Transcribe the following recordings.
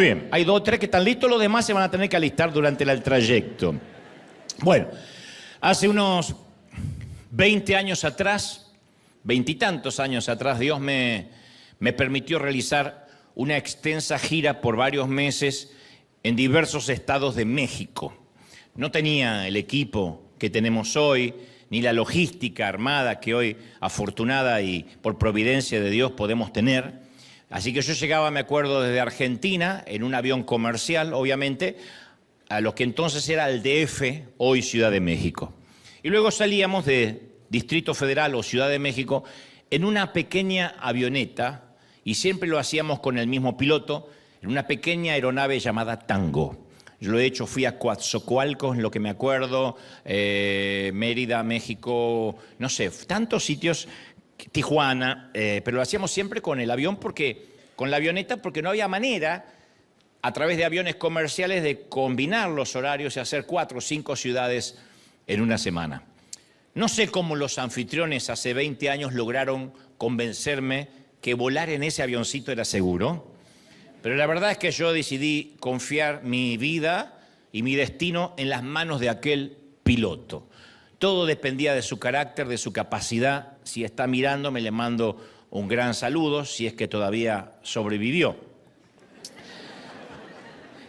Bien, hay 2 o 3 que están listos, los demás se van a tener que alistar durante el trayecto. Bueno, hace unos 20 años atrás, 20 y tantos años atrás, Dios me permitió realizar una extensa gira por varios meses en diversos estados de México. No tenía el equipo que tenemos hoy, ni la logística armada que hoy, afortunada y por providencia de Dios, podemos tener. Así que yo llegaba, me acuerdo, desde Argentina, en un avión comercial, obviamente, a lo que entonces era el DF, hoy Ciudad de México. Y luego salíamos de Distrito Federal o Ciudad de México en una pequeña avioneta, y siempre lo hacíamos con el mismo piloto, en una pequeña aeronave llamada Tango. Yo lo he hecho, fui a Coatzacoalcos, en lo que me acuerdo, Mérida, México, no sé, tantos sitios, Tijuana, pero lo hacíamos siempre con el avión, con la avioneta, porque no había manera, a través de aviones comerciales, de combinar los horarios y hacer 4 o 5 ciudades en una semana. No sé cómo los anfitriones hace 20 años lograron convencerme que volar en ese avioncito era seguro, pero la verdad es que yo decidí confiar mi vida y mi destino en las manos de aquel piloto. Todo dependía de su carácter, de su capacidad. Si está mirándome, le mando un gran saludo, si es que todavía sobrevivió.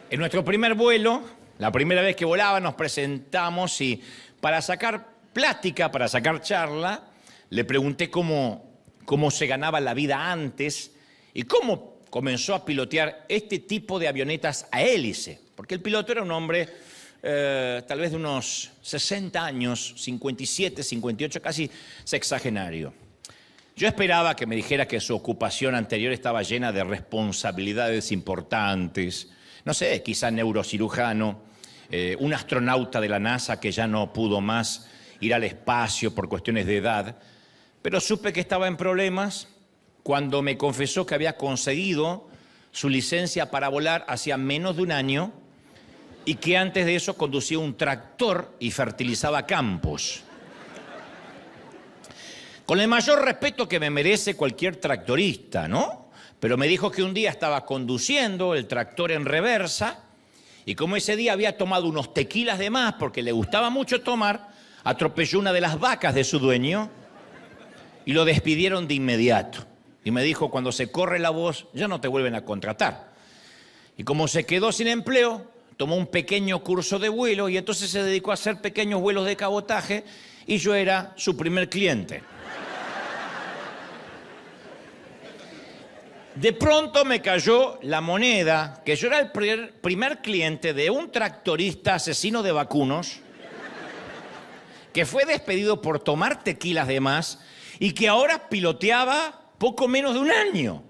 En nuestro primer vuelo, la primera vez que volaba, nos presentamos y para sacar plática, para sacar charla, le pregunté cómo se ganaba la vida antes y cómo comenzó a pilotear este tipo de avionetas a hélice, porque el piloto era un hombre tal vez de unos 60 años, 57, 58, casi sexagenario. Yo esperaba que me dijera que su ocupación anterior estaba llena de responsabilidades importantes, no sé, quizá neurocirujano, un astronauta de la NASA que ya no pudo más ir al espacio por cuestiones de edad, pero supe que estaba en problemas cuando me confesó que había conseguido su licencia para volar hacía menos de un año y que antes de eso conducía un tractor y fertilizaba campos. Con el mayor respeto que me merece cualquier tractorista, ¿no? Pero me dijo que un día estaba conduciendo el tractor en reversa y como ese día había tomado unos tequilas de más porque le gustaba mucho tomar, atropelló una de las vacas de su dueño y lo despidieron de inmediato. Y me dijo, cuando se corre la voz, ya no te vuelven a contratar. Y como se quedó sin empleo, tomó un pequeño curso de vuelo y entonces se dedicó a hacer pequeños vuelos de cabotaje y yo era su primer cliente. De pronto me cayó la moneda que yo era el primer cliente de un tractorista asesino de vacunos que fue despedido por tomar tequilas de más y que ahora piloteaba poco menos de un año.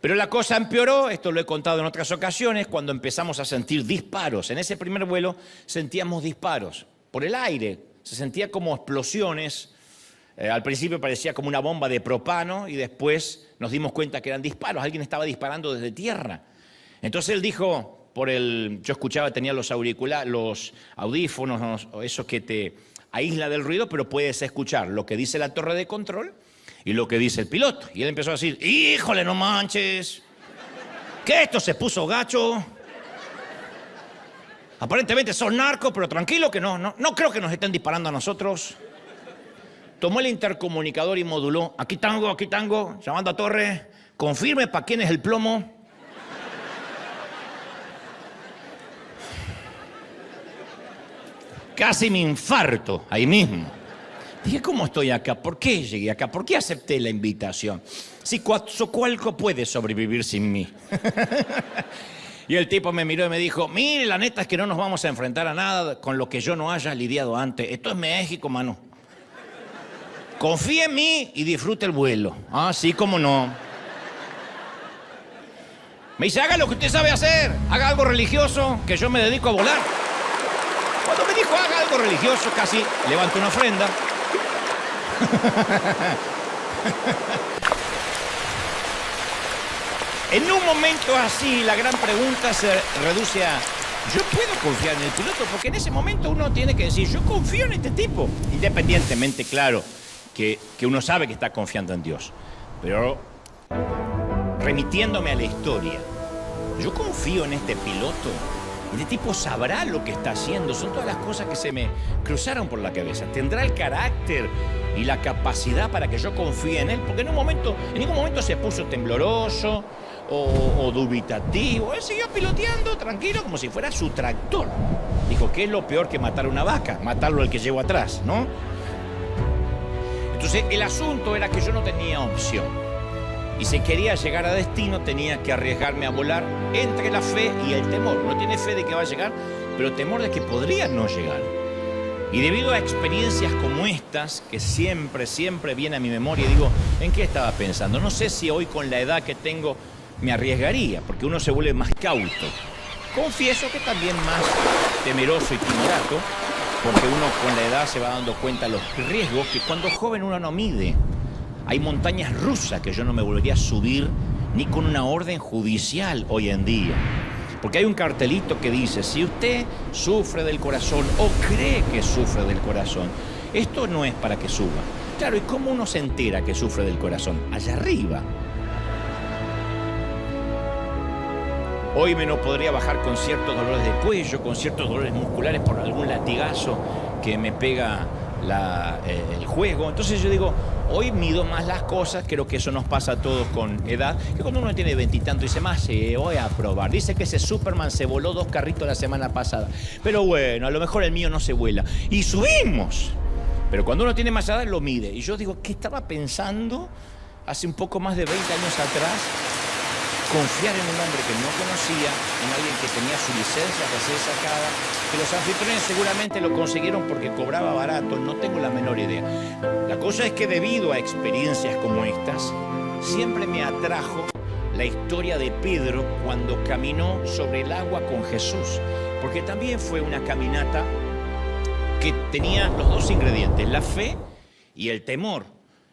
Pero la cosa empeoró, esto lo he contado en otras ocasiones, cuando empezamos a sentir disparos. En ese primer vuelo sentíamos disparos por el aire, se sentía como explosiones. Al principio parecía como una bomba de propano y después nos dimos cuenta que eran disparos, alguien estaba disparando desde tierra. Entonces él dijo, yo escuchaba, tenía los audífonos, eso que te aísla del ruido, pero puedes escuchar lo que dice la torre de control y lo que dice el piloto. Y él empezó a decir, híjole, no manches, que esto se puso gacho. Aparentemente son narcos, pero tranquilo que no creo que nos estén disparando a nosotros. Tomó el intercomunicador y moduló, aquí tango, llamando a torre, confirme para quién es el plomo. Casi me infarto ahí mismo. Dije, ¿cómo estoy acá? ¿Por qué llegué acá? ¿Por qué acepté la invitación? Si Coatzacoalcos puede sobrevivir sin mí. Y el tipo me miró y me dijo, mire, la neta es que no nos vamos a enfrentar a nada con lo que yo no haya lidiado antes. Esto es México, mano. Confíe en mí y disfrute el vuelo. Ah, sí, cómo no. Me dice, haga lo que usted sabe hacer. Haga algo religioso, que yo me dedico a volar. Cuando me dijo, haga algo religioso, casi levanto una ofrenda. En un momento así, la gran pregunta se reduce a, ¿yo puedo confiar en el piloto? Porque en ese momento uno tiene que decir, yo confío en este tipo. Independientemente, claro, que uno sabe que está confiando en Dios. Pero remitiéndome a la historia, yo confío en este piloto. Este tipo sabrá lo que está haciendo. Son todas las cosas que se me cruzaron por la cabeza. ¿Tendrá el carácter y la capacidad para que yo confíe en él? Porque en ningún momento se puso tembloroso o dubitativo. Él siguió piloteando tranquilo como si fuera su tractor. Dijo, ¿qué es lo peor que matar a una vaca? Matarlo al que llevo atrás, ¿no? Entonces el asunto era que yo no tenía opción. Y si quería llegar a destino, tenía que arriesgarme a volar entre la fe y el temor. No tiene fe de que va a llegar, pero temor de que podría no llegar. Y debido a experiencias como estas, que siempre viene a mi memoria, digo, ¿en qué estaba pensando? No sé si hoy con la edad que tengo me arriesgaría, porque uno se vuelve más cauto. Confieso que también más temeroso y timorato, porque uno con la edad se va dando cuenta de los riesgos que cuando joven uno no mide. Hay montañas rusas que yo no me volvería a subir ni con una orden judicial hoy en día. Porque hay un cartelito que dice, si usted sufre del corazón o cree que sufre del corazón, esto no es para que suba. Claro, ¿y cómo uno se entera que sufre del corazón? Allá arriba. Hoy me no podría bajar con ciertos dolores de cuello, con ciertos dolores musculares por algún latigazo que me pega el juego. Entonces yo digo, hoy mido más las cosas, creo que eso nos pasa a todos con edad, que cuando uno tiene 20 y tanto dice, más voy a probar. Dice que ese Superman se voló 2 carritos la semana pasada, pero bueno, a lo mejor el mío no se vuela. Y subimos. Pero cuando uno tiene más edad lo mide. Y yo digo, ¿qué estaba pensando hace un poco más de 20 años atrás? Confiar en un hombre que no conocía, en alguien que tenía su licencia recién sacada, que los anfitriones seguramente lo consiguieron porque cobraba barato, no tengo la menor idea. La cosa es que debido a experiencias como estas, siempre me atrajo la historia de Pedro cuando caminó sobre el agua con Jesús, porque también fue una caminata que tenía los dos ingredientes, la fe y el temor,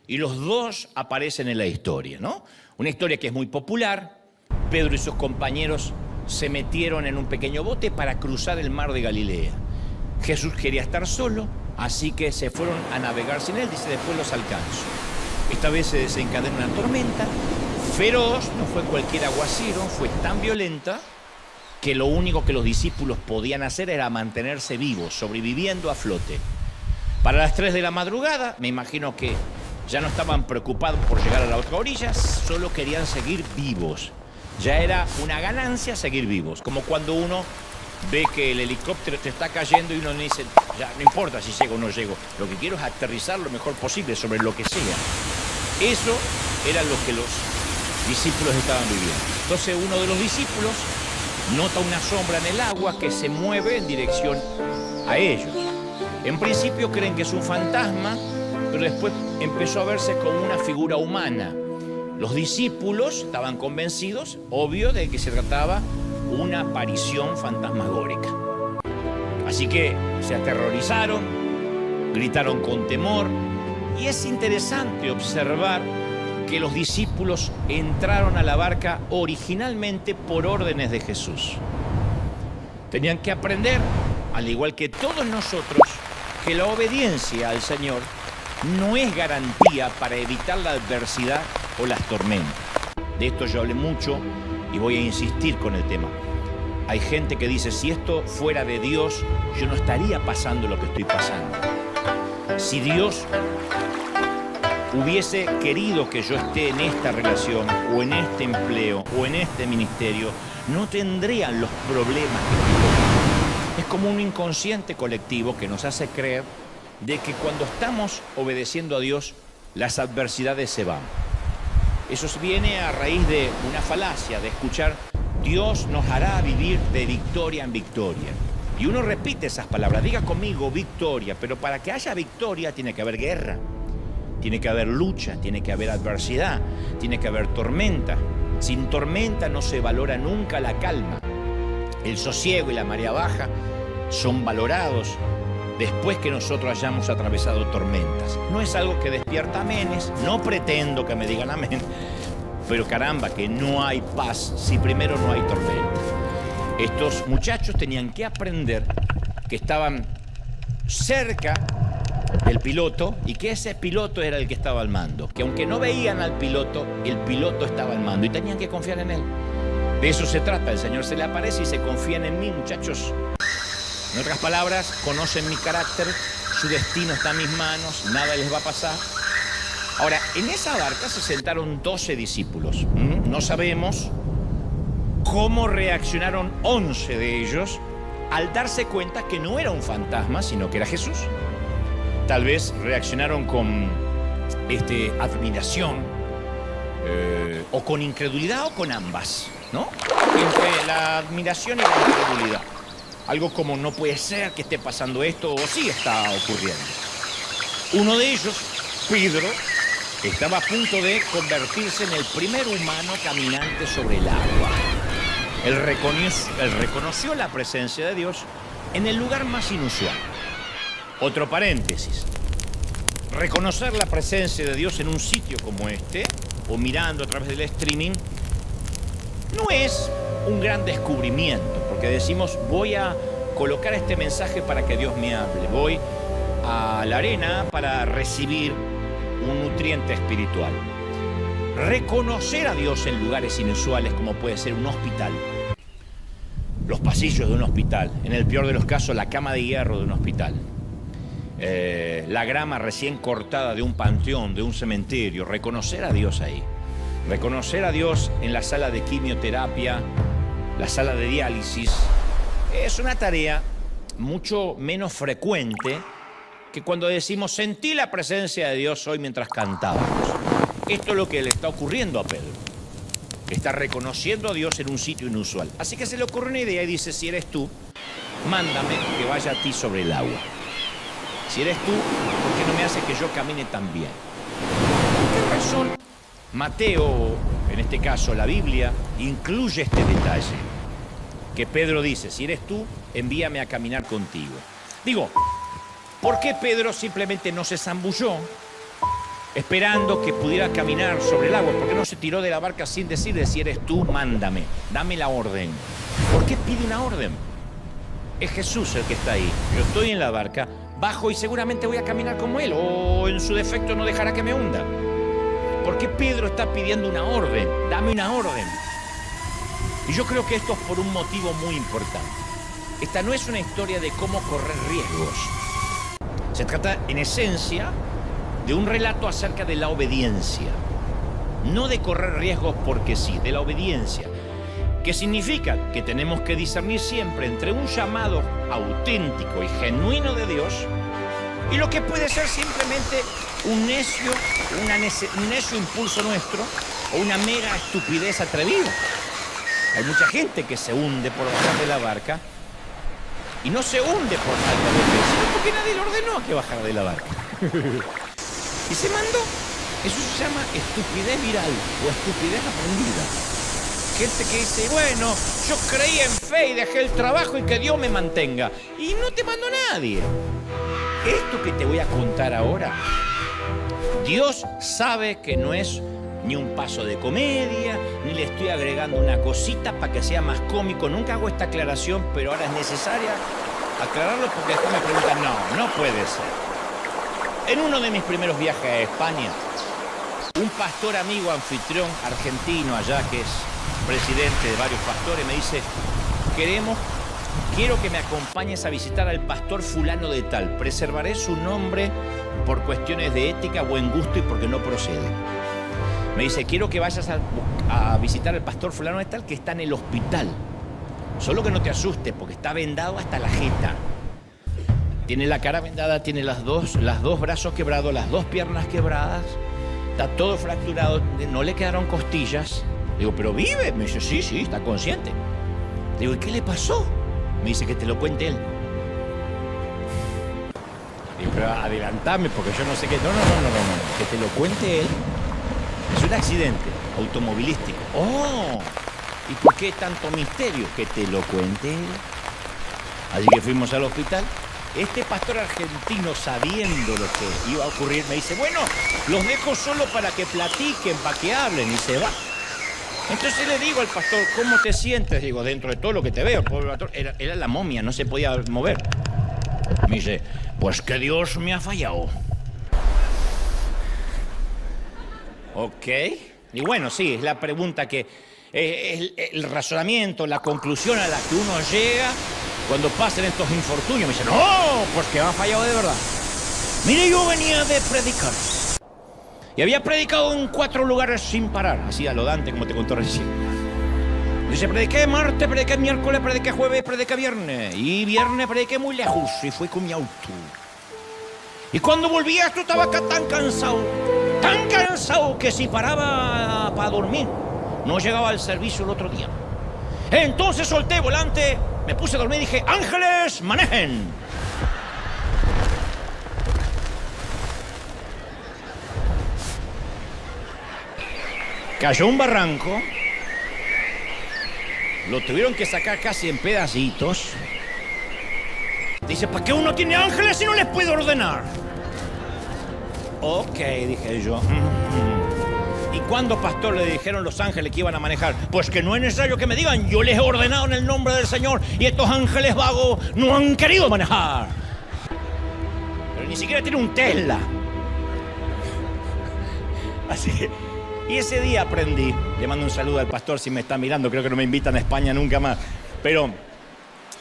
y los dos aparecen en la historia, ¿no? Una historia que es muy popular. Pedro y sus compañeros se metieron en un pequeño bote para cruzar el mar de Galilea. Jesús quería estar solo, así que se fueron a navegar sin él, dice, después los alcanzó. Esta vez se desencadenó una tormenta feroz, no fue cualquier aguacero, fue tan violenta que lo único que los discípulos podían hacer era mantenerse vivos, sobreviviendo a flote. Para las 3 de la madrugada, me imagino que ya no estaban preocupados por llegar a la otra orilla, solo querían seguir vivos. Ya era una ganancia seguir vivos, como cuando uno ve que el helicóptero te está cayendo y uno dice, ya no importa si llego o no llego, lo que quiero es aterrizar lo mejor posible sobre lo que sea. Eso era lo que los discípulos estaban viviendo. Entonces uno de los discípulos nota una sombra en el agua que se mueve en dirección a ellos. En principio creen que es un fantasma, pero después empezó a verse como una figura humana. Los discípulos estaban convencidos, obvio, de que se trataba una aparición fantasmagórica. Así que se aterrorizaron, gritaron con temor, y es interesante observar que los discípulos entraron a la barca originalmente por órdenes de Jesús. Tenían que aprender, al igual que todos nosotros, que la obediencia al Señor no es garantía para evitar la adversidad o las tormentas. De esto yo hablé mucho y voy a insistir con el tema. Hay gente que dice, si esto fuera de Dios, yo no estaría pasando lo que estoy pasando. Si Dios hubiese querido que yo esté en esta relación, o en este empleo, o en este ministerio, no tendrían los problemas que tengo. Es como un inconsciente colectivo que nos hace creer de que cuando estamos obedeciendo a Dios, las adversidades se van. Eso viene a raíz de una falacia, de escuchar, Dios nos hará vivir de victoria en victoria. Y uno repite esas palabras, diga conmigo victoria, pero para que haya victoria tiene que haber guerra, tiene que haber lucha, tiene que haber adversidad, tiene que haber tormenta. Sin tormenta no se valora nunca la calma. El sosiego y la marea baja son valorados después que nosotros hayamos atravesado tormentas. No es algo que despierta amenes, no pretendo que me digan amén, pero caramba, que no hay paz si primero no hay tormenta. Estos muchachos tenían que aprender que estaban cerca del piloto y que ese piloto era el que estaba al mando, que aunque no veían al piloto, el piloto estaba al mando y tenían que confiar en él. De eso se trata. El Señor se le aparece y se confían en mí, muchachos. En otras palabras, conocen mi carácter, su destino está en mis manos, nada les va a pasar. Ahora, en esa barca se sentaron 12 discípulos. No sabemos cómo reaccionaron 11 de ellos al darse cuenta que no era un fantasma, sino que era Jesús. Tal vez reaccionaron con admiración, o con incredulidad, o con ambas, ¿no? Entre la admiración y la incredulidad. Algo como, no puede ser que esté pasando esto, o sí está ocurriendo. Uno de ellos, Pedro, estaba a punto de convertirse en el primer humano caminante sobre el agua. Él reconoció la presencia de Dios en el lugar más inusual. Otro paréntesis. Reconocer la presencia de Dios en un sitio como este, o mirando a través del streaming, no es un gran descubrimiento, porque decimos, voy a colocar este mensaje para que Dios me hable, voy a la arena para recibir un nutriente espiritual. Reconocer a Dios en lugares inusuales, como puede ser un hospital, los pasillos de un hospital, en el peor de los casos la cama de hierro de un hospital, la grama recién cortada de un panteón, de un cementerio, reconocer a Dios ahí. Reconocer a Dios en la sala de quimioterapia, la sala de diálisis, es una tarea mucho menos frecuente que cuando decimos, sentí la presencia de Dios hoy mientras cantábamos. Esto es lo que le está ocurriendo a Pedro. Está reconociendo a Dios en un sitio inusual. Así que se le ocurre una idea y dice, si eres tú, mándame que vaya a ti sobre el agua. Si eres tú, ¿por qué no me hace que yo camine también? ¿Por qué razón Mateo, en este caso la Biblia, incluye este detalle? Que Pedro dice, si eres tú, envíame a caminar contigo. Digo, ¿por qué Pedro simplemente no se zambulló esperando que pudiera caminar sobre el agua? ¿Por qué no se tiró de la barca sin decirle, si eres tú, mándame, dame la orden? ¿Por qué pide una orden? Es Jesús el que está ahí. Yo estoy en la barca, bajo y seguramente voy a caminar como él, o en su defecto no dejará que me hunda. ¿Por qué Pedro está pidiendo una orden? Dame una orden. Y yo creo que esto es por un motivo muy importante. Esta no es una historia de cómo correr riesgos. Se trata, en esencia, de un relato acerca de la obediencia. No de correr riesgos porque sí, de la obediencia. Que significa que tenemos que discernir siempre entre un llamado auténtico y genuino de Dios y lo que puede ser simplemente un necio impulso nuestro o una mera estupidez atrevida. Hay mucha gente que se hunde por bajar de la barca y no se hunde por falta de fe, sino porque nadie le ordenó que bajara de la barca. Y se mandó. Eso se llama estupidez viral o estupidez aprendida. Gente que dice, bueno, yo creí en fe y dejé el trabajo y que Dios me mantenga. Y no te mandó nadie. Esto que te voy a contar ahora, Dios sabe que no es ni un paso de comedia, ni le estoy agregando una cosita para que sea más cómico. Nunca hago esta aclaración, pero ahora es necesaria aclararlo porque después me preguntan, no puede ser. En uno de mis primeros viajes a España, un pastor amigo anfitrión argentino allá, que es presidente de varios pastores, me dice, quiero que me acompañes a visitar al pastor fulano de tal. Preservaré su nombre por cuestiones de ética, buen gusto y porque no procede. Me dice, quiero que vayas a visitar al pastor fulano de tal que está en el hospital. Solo que no te asustes porque está vendado hasta la jeta. Tiene la cara vendada, tiene las dos brazos quebrados, las dos piernas quebradas. Está todo fracturado, no le quedaron costillas. Digo, ¿pero vive? Me dice, sí, está consciente. Digo, ¿y qué le pasó? Me dice, que te lo cuente él. Digo, pero adelantame porque yo no sé qué. No, que te lo cuente él. Es un accidente automovilístico. ¡Oh! ¿Y por qué tanto misterio? Que te lo cuente él. Así que fuimos al hospital. Este pastor argentino, sabiendo lo que iba a ocurrir, me dice, bueno, los dejo solo para que platiquen, para que hablen, y se va. Entonces le digo al pastor, ¿cómo te sientes? Digo, dentro de todo lo que te veo, pobre pastor, era la momia, no se podía mover. Me dice, pues que Dios me ha fallado. Ok. Y bueno, sí, es la pregunta que el razonamiento, la conclusión a la que uno llega cuando pasan estos infortunios. Me dice, no, porque me ha fallado de verdad. Mire, yo venía de predicar. Y había predicado en 4 lugares sin parar. Así a lo Dante, como te contó recién. Dice, prediqué martes, prediqué miércoles, prediqué jueves, prediqué viernes. Y viernes prediqué muy lejos y fui con mi auto. Y cuando volvía esto estaba acá tan cansado que si paraba para dormir, no llegaba al servicio el otro día. Entonces solté el volante, me puse a dormir y dije, ángeles, manejen. Cayó un barranco, lo tuvieron que sacar casi en pedacitos. Dice, ¿para qué uno tiene ángeles si no les puede ordenar? Ok, dije yo. ¿Y cuándo, pastor, le dijeron los ángeles que iban a manejar? Pues que no es necesario que me digan, yo les he ordenado en el nombre del Señor y estos ángeles vagos no han querido manejar. Pero ni siquiera tiene un Tesla. Así que, y ese día aprendí, le mando un saludo al pastor si me está mirando, creo que no me invitan a España nunca más, pero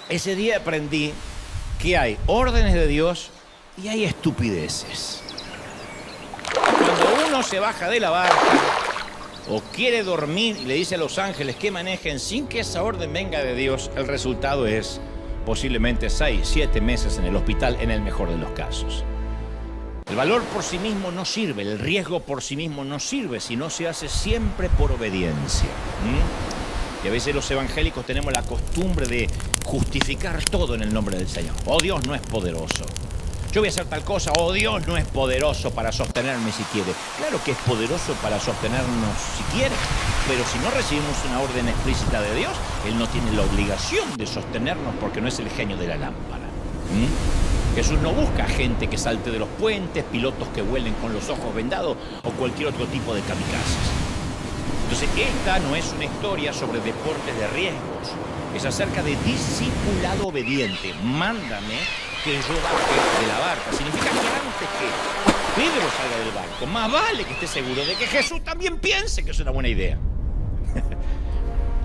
ese día aprendí que hay órdenes de Dios y hay estupideces. Cuando uno se baja de la barca o quiere dormir y le dice a los ángeles que manejen sin que esa orden venga de Dios, el resultado es posiblemente 6, 7 meses en el hospital en el mejor de los casos. El valor por sí mismo no sirve, el riesgo por sí mismo no sirve si no se hace siempre por obediencia. Y a veces los evangélicos tenemos la costumbre de justificar todo en el nombre del Señor. Oh, Dios no es poderoso. Yo voy a hacer tal cosa. Oh, Dios no es poderoso para sostenerme si quiere. Claro que es poderoso para sostenernos si quiere, pero si no recibimos una orden explícita de Dios, Él no tiene la obligación de sostenernos porque no es el genio de la lámpara. Jesús no busca gente que salte de los puentes, pilotos que vuelen con los ojos vendados o cualquier otro tipo de kamikazes. Entonces, esta no es una historia sobre deportes de riesgos. Es acerca de discipulado obediente. Mándame que yo baje de la barca. Significa que antes que Pedro salga del barco, más vale que esté seguro de que Jesús también piense que es una buena idea.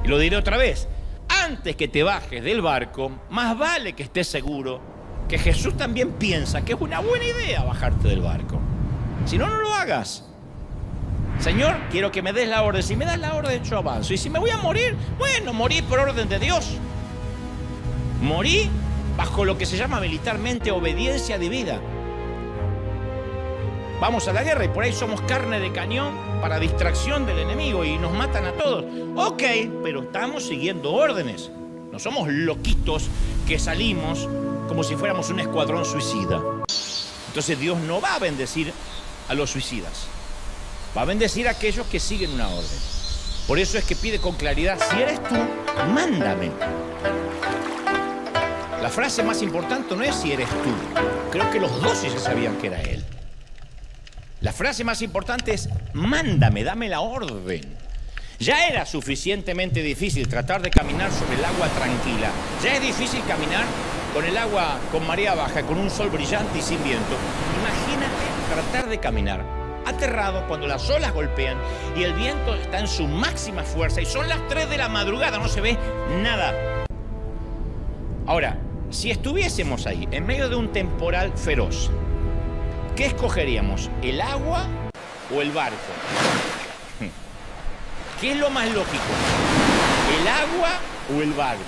Y lo diré otra vez. Antes que te bajes del barco, más vale que estés seguro que Jesús también piensa que es una buena idea bajarte del barco. Si no, no lo hagas. Señor, quiero que me des la orden. Si me das la orden, yo avanzo. Y si me voy a morir, bueno, morí por orden de Dios. Morí bajo lo que se llama militarmente obediencia divina. Vamos a la guerra y por ahí somos carne de cañón para distracción del enemigo y nos matan a todos. Ok, pero estamos siguiendo órdenes. No somos loquitos que salimos como si fuéramos un escuadrón suicida. Entonces Dios no va a bendecir a los suicidas. Va a bendecir a aquellos que siguen una orden. Por eso es que pide con claridad, si eres tú, mándame. La frase más importante no es si eres tú. Creo que los 12 ya sabían que era Él. La frase más importante es, mándame, dame la orden. Ya era suficientemente difícil tratar de caminar sobre el agua tranquila. Ya es difícil caminar con el agua con marea baja, con un sol brillante y sin viento. Imagínate tratar de caminar aterrado cuando las olas golpean y el viento está en su máxima fuerza y son las 3 de la madrugada, no se ve nada. Ahora, si estuviésemos ahí, en medio de un temporal feroz, ¿qué escogeríamos? ¿El agua o el barco? ¿Qué es lo más lógico? ¿El agua o el barco?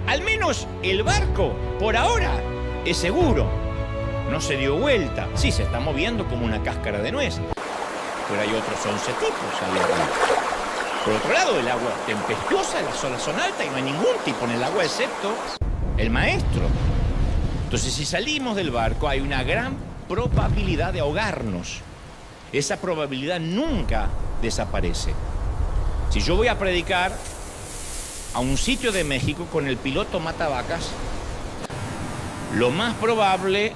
Al menos el barco, por ahora, es seguro. No se dio vuelta. Sí, se está moviendo como una cáscara de nuez. Pero hay otros 11 tipos ahí arriba. Por otro lado, el agua es tempestuosa, las olas son altas y no hay ningún tipo en el agua excepto el maestro. Entonces, si salimos del barco, hay una gran probabilidad de ahogarnos. Esa probabilidad nunca desaparece. Si yo voy a predicar a un sitio de México con el piloto matabacas, lo más probable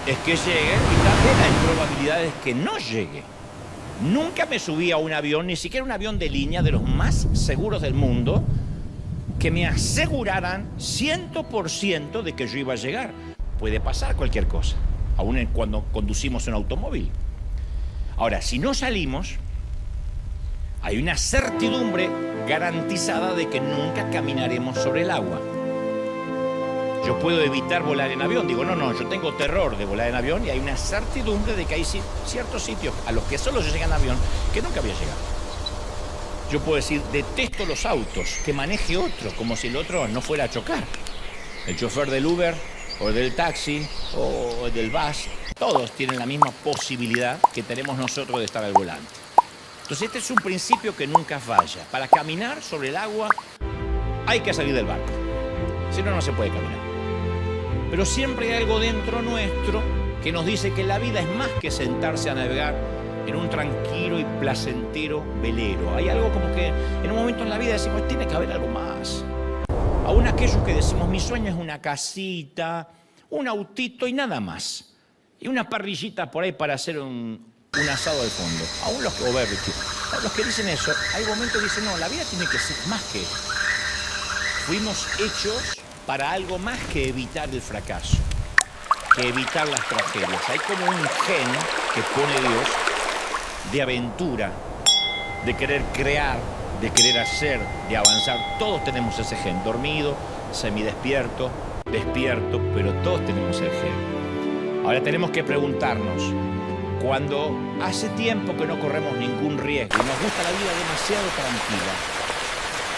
es que llegue y también hay probabilidades que no llegue. Nunca me subí a un avión, ni siquiera un avión de línea de los más seguros del mundo, que me aseguraran 100% de que yo iba a llegar. Puede pasar cualquier cosa, aún cuando conducimos un automóvil. Ahora, si no salimos, hay una certidumbre garantizada de que nunca caminaremos sobre el agua. Yo puedo evitar volar en avión. Digo, no, yo tengo terror de volar en avión y hay una certidumbre de que hay ciertos sitios a los que solo se llega en avión que nunca voy a llegar. Yo puedo decir, detesto los autos, que maneje otro, como si el otro no fuera a chocar. El chofer del Uber, o del taxi, o del bus, todos tienen la misma posibilidad que tenemos nosotros de estar al volante. Entonces este es un principio que nunca falla. Para caminar sobre el agua hay que salir del barco, si no, no se puede caminar. Pero siempre hay algo dentro nuestro que nos dice que la vida es más que sentarse a navegar en un tranquilo y placentero velero. Hay algo como que en un momento en la vida decimos, tiene que haber algo más. Aún aquellos que decimos, mi sueño es una casita, un autito y nada más. Y una parrillita por ahí para hacer un asado al fondo. Aún los que dicen eso, hay momentos que dicen, no, la vida tiene que ser más que eso. Fuimos hechos para algo más que evitar el fracaso, que evitar las tragedias. Hay como un gen que pone Dios de aventura, de querer crear, de querer hacer, de avanzar. Todos tenemos ese gen, dormido, semidespierto, despierto, pero todos tenemos el gen. Ahora tenemos que preguntarnos, cuando hace tiempo que no corremos ningún riesgo y nos gusta la vida demasiado tranquila,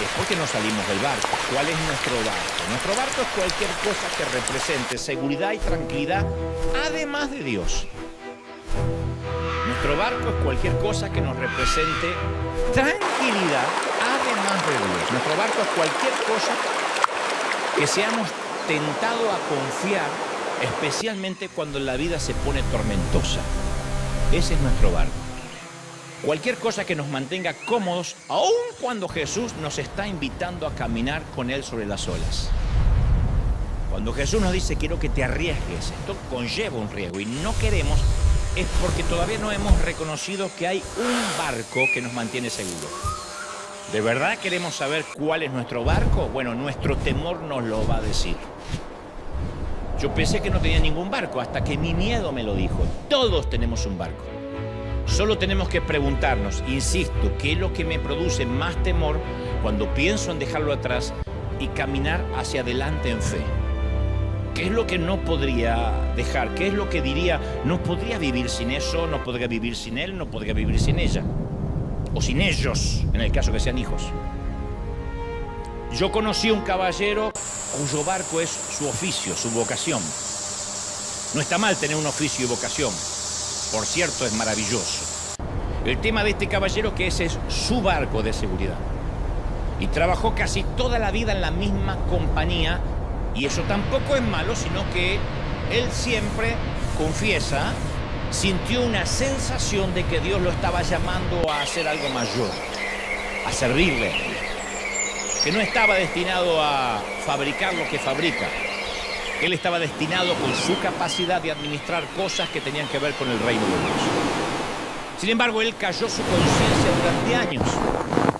es porque no salimos del barco. ¿Cuál es nuestro barco? Nuestro barco es cualquier cosa que represente seguridad y tranquilidad, además de Dios. Nuestro barco es cualquier cosa que nos represente tranquilidad, además de Dios. Nuestro barco es cualquier cosa que seamos tentados a confiar, especialmente cuando la vida se pone tormentosa. Ese es nuestro barco. Cualquier cosa que nos mantenga cómodos, aun cuando Jesús nos está invitando a caminar con Él sobre las olas. Cuando Jesús nos dice, quiero que te arriesgues, esto conlleva un riesgo y no queremos, es porque todavía no hemos reconocido que hay un barco que nos mantiene seguros. ¿De verdad queremos saber cuál es nuestro barco? Bueno, nuestro temor nos lo va a decir. Yo pensé que no tenía ningún barco hasta que mi miedo me lo dijo. Todos tenemos un barco. Solo tenemos que preguntarnos, insisto, ¿qué es lo que me produce más temor cuando pienso en dejarlo atrás y caminar hacia adelante en fe? ¿Qué es lo que no podría dejar? ¿Qué es lo que diría, no podría vivir sin eso, no podría vivir sin él, no podría vivir sin ella? O sin ellos, en el caso que sean hijos. Yo conocí a un caballero cuyo barco es su oficio, su vocación. No está mal tener un oficio y vocación. Por cierto, es maravilloso. El tema de este caballero que ese es su barco de seguridad. Y trabajó casi toda la vida en la misma compañía. Y eso tampoco es malo, sino que él siempre, confiesa, sintió una sensación de que Dios lo estaba llamando a hacer algo mayor, a servirle. Que no estaba destinado a fabricar lo que fabrica. Él estaba destinado con su capacidad de administrar cosas que tenían que ver con el reino de Dios. Sin embargo, él cayó su conciencia durante años,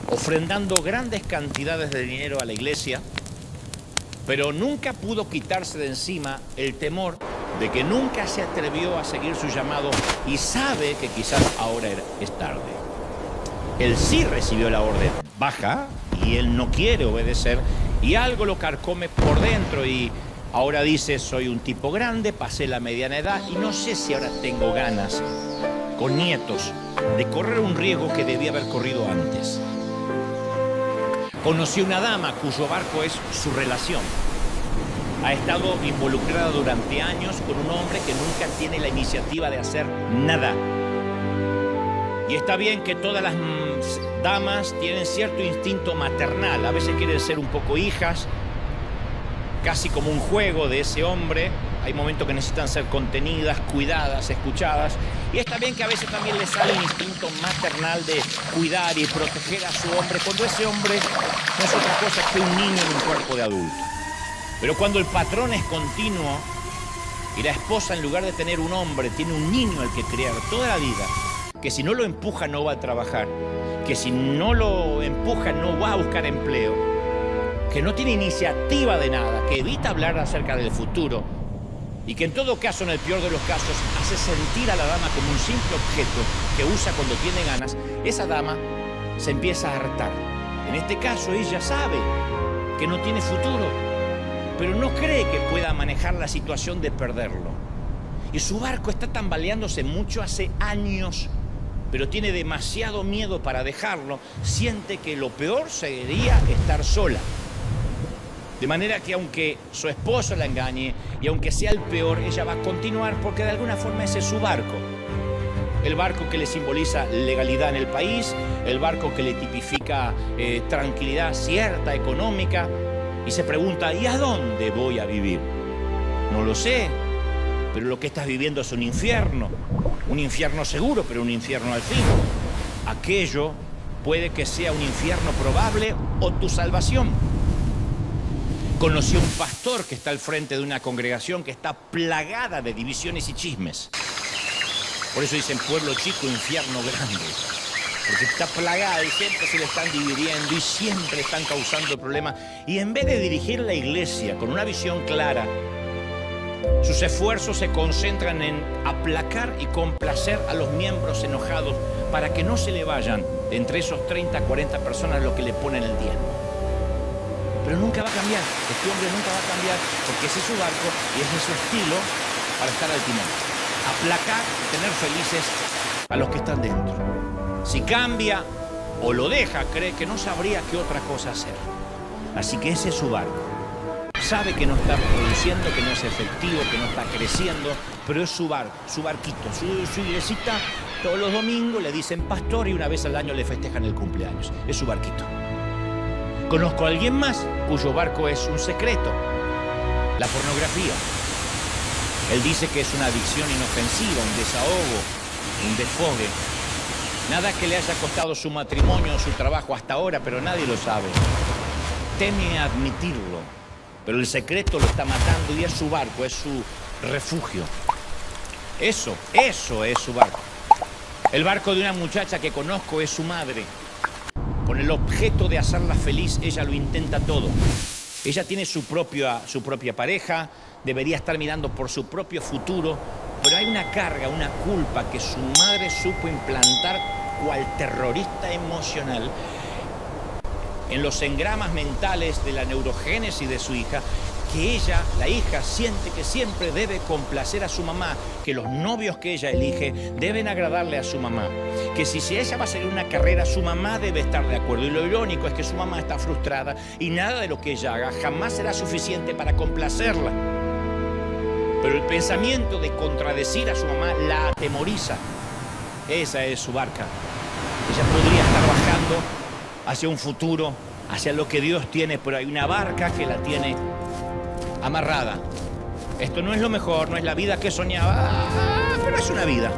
ofrendando grandes cantidades de dinero a la iglesia, pero nunca pudo quitarse de encima el temor de que nunca se atrevió a seguir su llamado y sabe que quizás ahora es tarde. Él sí recibió la orden, baja, y él no quiere obedecer, y algo lo carcome por dentro y ahora dice, soy un tipo grande, pasé la mediana edad y no sé si ahora tengo ganas, con nietos, de correr un riesgo que debía haber corrido antes. Conocí una dama cuyo barco es su relación. Ha estado involucrada durante años con un hombre que nunca tiene la iniciativa de hacer nada. Y está bien que todas las damas tienen cierto instinto maternal. A veces quieren ser un poco hijas, casi como un juego de ese hombre. Hay momentos que necesitan ser contenidas, cuidadas, escuchadas. Y está bien que a veces también les sale el instinto maternal de cuidar y proteger a su hombre, cuando ese hombre no es otra cosa que un niño en un cuerpo de adulto. Pero cuando el patrón es continuo y la esposa, en lugar de tener un hombre, tiene un niño al que criar toda la vida, que si no lo empuja no va a trabajar, que si no lo empuja no va a buscar empleo, que no tiene iniciativa de nada, que evita hablar acerca del futuro y que en todo caso, en el peor de los casos, hace sentir a la dama como un simple objeto que usa cuando tiene ganas, esa dama se empieza a hartar. En este caso ella sabe que no tiene futuro, pero no cree que pueda manejar la situación de perderlo. Y su barco está tambaleándose mucho hace años, pero tiene demasiado miedo para dejarlo. Siente que lo peor sería estar sola. De manera que aunque su esposo la engañe y aunque sea el peor, ella va a continuar porque de alguna forma ese es su barco. El barco que le simboliza legalidad en el país, el barco que le tipifica tranquilidad cierta, económica, y se pregunta, ¿y a dónde voy a vivir? No lo sé, pero lo que estás viviendo es un infierno seguro, pero un infierno al fin. Aquello puede que sea un infierno probable o tu salvación. Conocí a un pastor que está al frente de una congregación que está plagada de divisiones y chismes. Por eso dicen pueblo chico, infierno grande. Porque está plagada y siempre se le están dividiendo y siempre están causando problemas. Y en vez de dirigir la iglesia con una visión clara, sus esfuerzos se concentran en aplacar y complacer a los miembros enojados para que no se le vayan entre esos 30, 40 personas los que le ponen el diezmo. Pero nunca va a cambiar. Este hombre nunca va a cambiar porque ese es su barco y ese es su estilo para estar al timón. Aplacar y tener felices a los que están dentro. Si cambia o lo deja, cree que no sabría qué otra cosa hacer. Así que ese es su barco. Sabe que no está produciendo, que no es efectivo, que no está creciendo, pero es su barco, su barquito, su iglesita. Todos los domingos le dicen pastor y una vez al año le festejan el cumpleaños. Es su barquito. Conozco a alguien más cuyo barco es un secreto, la pornografía. Él dice que es una adicción inofensiva, un desahogo, un desfogue. Nada que le haya costado su matrimonio o su trabajo hasta ahora, pero nadie lo sabe. Teme admitirlo, pero el secreto lo está matando y es su barco, es su refugio. Eso es su barco. El barco de una muchacha que conozco es su madre. Con el objeto de hacerla feliz, ella lo intenta todo. Ella tiene su propia pareja, debería estar mirando por su propio futuro, pero hay una carga, una culpa que su madre supo implantar cual terrorista emocional en los engramas mentales de la neurogénesis de su hija, que ella, la hija, siente que siempre debe complacer a su mamá, que los novios que ella elige deben agradarle a su mamá, que si ella va a seguir una carrera, su mamá debe estar de acuerdo. Y lo irónico es que su mamá está frustrada y nada de lo que ella haga jamás será suficiente para complacerla. Pero el pensamiento de contradecir a su mamá la atemoriza. Esa es su barca. Ella podría estar bajando hacia un futuro, hacia lo que Dios tiene, pero hay una barca que la tiene amarrada. Esto no es lo mejor, no es la vida que soñaba, pero es una vida.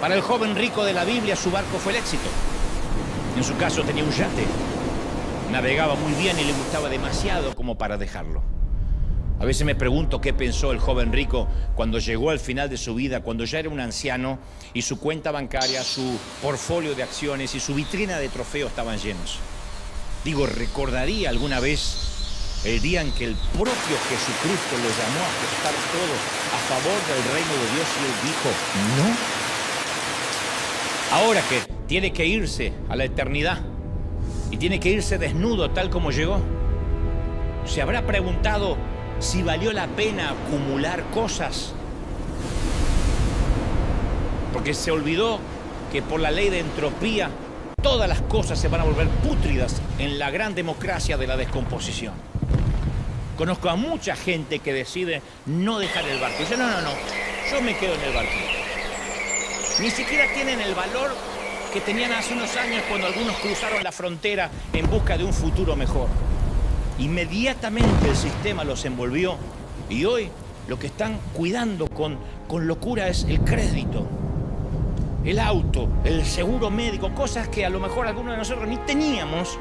Para el joven rico de la Biblia, su barco fue el éxito. En su caso tenía un yate. Navegaba muy bien y le gustaba demasiado como para dejarlo. A veces me pregunto qué pensó el joven rico cuando llegó al final de su vida, cuando ya era un anciano y su cuenta bancaria, su portfolio de acciones y su vitrina de trofeos estaban llenos. Digo, ¿recordaría alguna vez el día en que el propio Jesucristo lo llamó a apostar todo a favor del reino de Dios y él dijo, no? Ahora que tiene que irse a la eternidad y tiene que irse desnudo tal como llegó, ¿se habrá preguntado si valió la pena acumular cosas? Porque se olvidó que por la ley de entropía todas las cosas se van a volver pútridas en la gran democracia de la descomposición. Conozco a mucha gente que decide no dejar el barco. Dice, no, yo me quedo en el barco. Ni siquiera tienen el valor que tenían hace unos años cuando algunos cruzaron la frontera en busca de un futuro mejor. Inmediatamente el sistema los envolvió y hoy lo que están cuidando con locura es el crédito, el auto, el seguro médico, cosas que a lo mejor algunos de nosotros ni teníamos.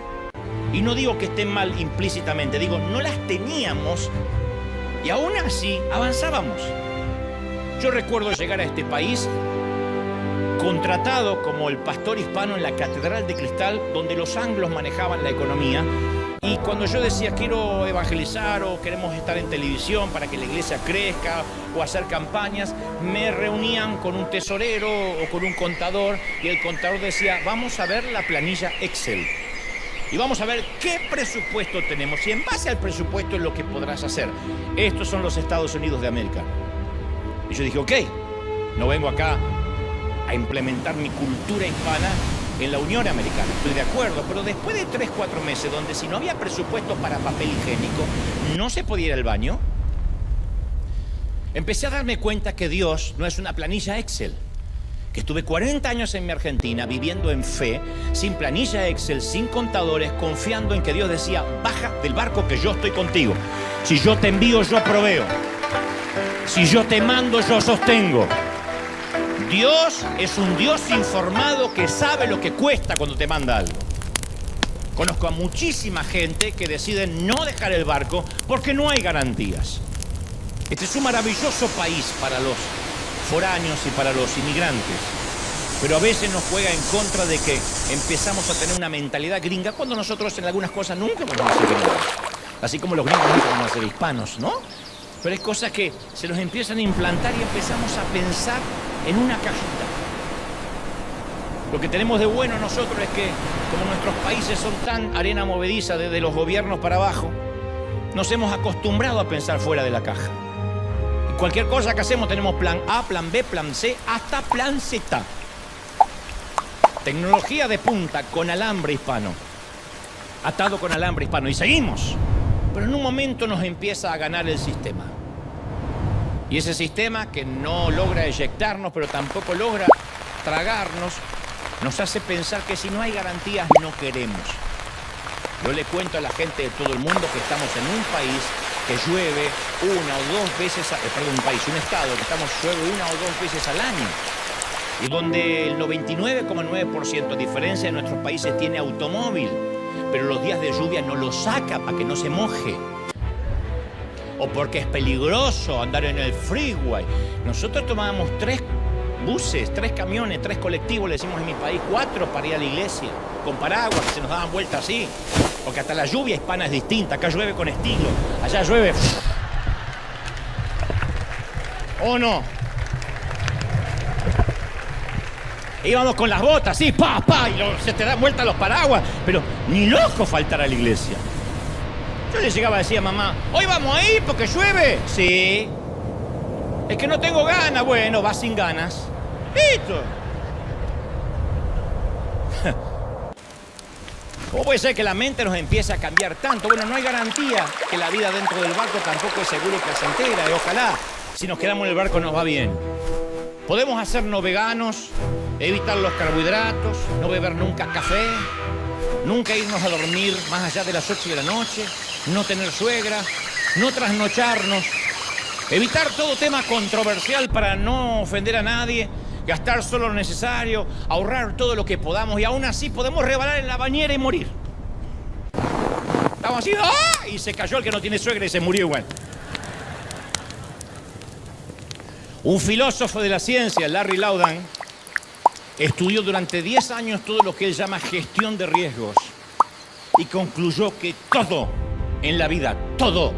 Y no digo que estén mal implícitamente, digo, no las teníamos y aún así avanzábamos. Yo recuerdo llegar a este país contratado como el pastor hispano en la Catedral de Cristal, donde los anglos manejaban la economía, Y cuando yo decía quiero evangelizar o queremos estar en televisión para que la iglesia crezca o hacer campañas, me reunían con un tesorero o con un contador y el contador decía, vamos a ver la planilla Excel y vamos a ver qué presupuesto tenemos y en base al presupuesto es lo que podrás hacer. Estos son los Estados Unidos de América. Y yo dije, ok, no vengo acá a implementar mi cultura hispana en la Unión Americana, estoy de acuerdo, pero después de 3, 4 meses donde si no había presupuesto para papel higiénico, no se podía ir al baño, empecé a darme cuenta que Dios no es una planilla Excel, que estuve 40 años en mi Argentina viviendo en fe, sin planilla Excel, sin contadores, confiando en que Dios decía, baja del barco que yo estoy contigo, si yo te envío yo proveo, si yo te mando yo sostengo. Dios es un Dios informado que sabe lo que cuesta cuando te manda algo. Conozco a muchísima gente que decide no dejar el barco porque no hay garantías. Este es un maravilloso país para los foráneos y para los inmigrantes. Pero a veces nos juega en contra de que empezamos a tener una mentalidad gringa cuando nosotros en algunas cosas nunca vamos a ser gringos. Así como los gringos nunca vamos a ser hispanos, ¿no? Pero hay cosas que se nos empiezan a implantar y empezamos a pensar en una cajita. Lo que tenemos de bueno nosotros es que, como nuestros países son tan arena movediza desde los gobiernos para abajo, nos hemos acostumbrado a pensar fuera de la caja. Y cualquier cosa que hacemos tenemos plan A, plan B, plan C, hasta plan Z. Tecnología de punta con alambre hispano. Atado con alambre hispano. Y seguimos. Pero en un momento nos empieza a ganar el sistema. Y ese sistema que no logra eyectarnos, pero tampoco logra tragarnos, nos hace pensar que si no hay garantías no queremos. Yo le cuento a la gente de todo el mundo que estamos en un país que llueve una o dos veces, un estado que llueve una o dos veces al año. Y donde el 99,9% a diferencia de nuestros países tiene automóvil, pero los días de lluvia no lo saca para que no se moje. O porque es peligroso andar en el freeway. Nosotros tomábamos 3 buses, 3 camiones, 3 colectivos, le decimos en mi país, 4 para ir a la iglesia, con paraguas que se nos daban vueltas así. Porque hasta la lluvia hispana es distinta. Acá llueve con estilo, allá llueve. ¿O no? Íbamos con las botas, sí, pa, y se te dan vueltas los paraguas, pero ni loco faltar a la iglesia. Yo le llegaba a decir a mamá, ¿hoy vamos a ir porque llueve? Sí. Es que no tengo ganas. Bueno, vas sin ganas. Listo. ¿Cómo puede ser que la mente nos empiece a cambiar tanto? Bueno, no hay garantía que la vida dentro del barco tampoco es segura y placentera. Y ojalá, si nos quedamos en el barco, nos va bien. Podemos hacernos veganos, evitar los carbohidratos, no beber nunca café, nunca irnos a dormir más allá de las 8 de la noche, no tener suegra, no trasnocharnos, evitar todo tema controversial para no ofender a nadie, gastar solo lo necesario, ahorrar todo lo que podamos y aún así podemos rebalar en la bañera y morir. Estamos así, ¡ah! Y se cayó el que no tiene suegra y se murió igual. Un filósofo de la ciencia, Larry Laudan, estudió durante 10 años todo lo que él llama gestión de riesgos y concluyó que todo en la vida, todo,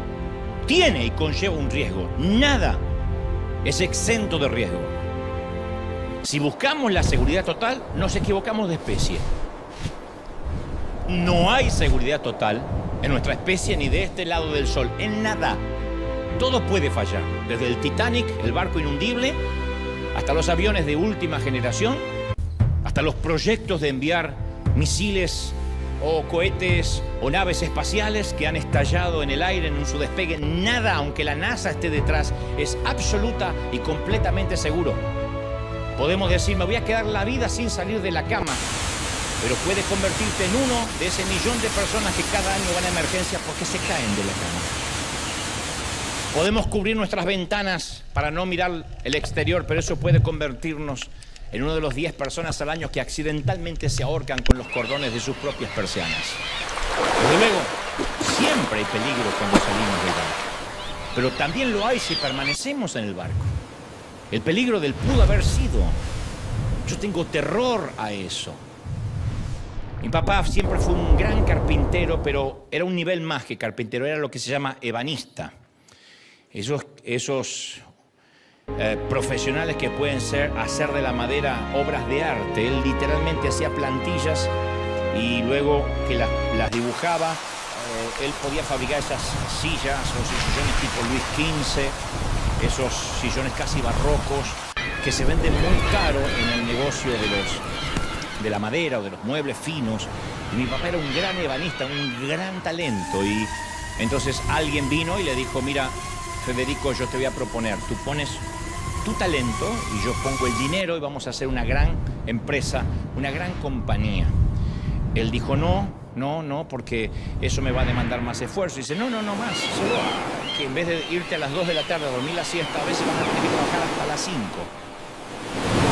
tiene y conlleva un riesgo. Nada es exento de riesgo. Si buscamos la seguridad total, nos equivocamos de especie. No hay seguridad total en nuestra especie ni de este lado del sol, en nada. Todo puede fallar, desde el Titanic, el barco inundible, hasta los aviones de última generación, hasta los proyectos de enviar misiles o cohetes o naves espaciales que han estallado en el aire en su despegue. Nada, aunque la NASA esté detrás, es absoluta y completamente seguro. Podemos decir, me voy a quedar la vida sin salir de la cama, pero puedes convertirte en uno de ese millón de personas que cada año van a emergencia porque se caen de la cama. Podemos cubrir nuestras ventanas para no mirar el exterior, pero eso puede convertirnos en uno de los 10 personas al año que accidentalmente se ahorcan con los cordones de sus propias persianas. Desde luego, siempre hay peligro cuando salimos del barco, pero también lo hay si permanecemos en el barco. El peligro del pudo haber sido. Yo tengo terror a eso. Mi papá siempre fue un gran carpintero, pero era un nivel más que carpintero, era lo que se llama ebanista. Esos profesionales que pueden hacer de la madera obras de arte. Él literalmente hacía plantillas y luego que las dibujaba, él podía fabricar esas sillas o sillones tipo Luis XV, esos sillones casi barrocos que se venden muy caro en el negocio de la madera o de los muebles finos. Y mi papá era un gran ebanista, un gran talento. Y entonces alguien vino y le dijo, mira, Federico, yo te voy a proponer, tú pones tu talento y yo pongo el dinero y vamos a hacer una gran empresa, una gran compañía. Él dijo, no, porque eso me va a demandar más esfuerzo. Y dice, no más, solo que en vez de irte a las 2 de la tarde a dormir la siesta, a veces vas a tener que trabajar hasta las 5.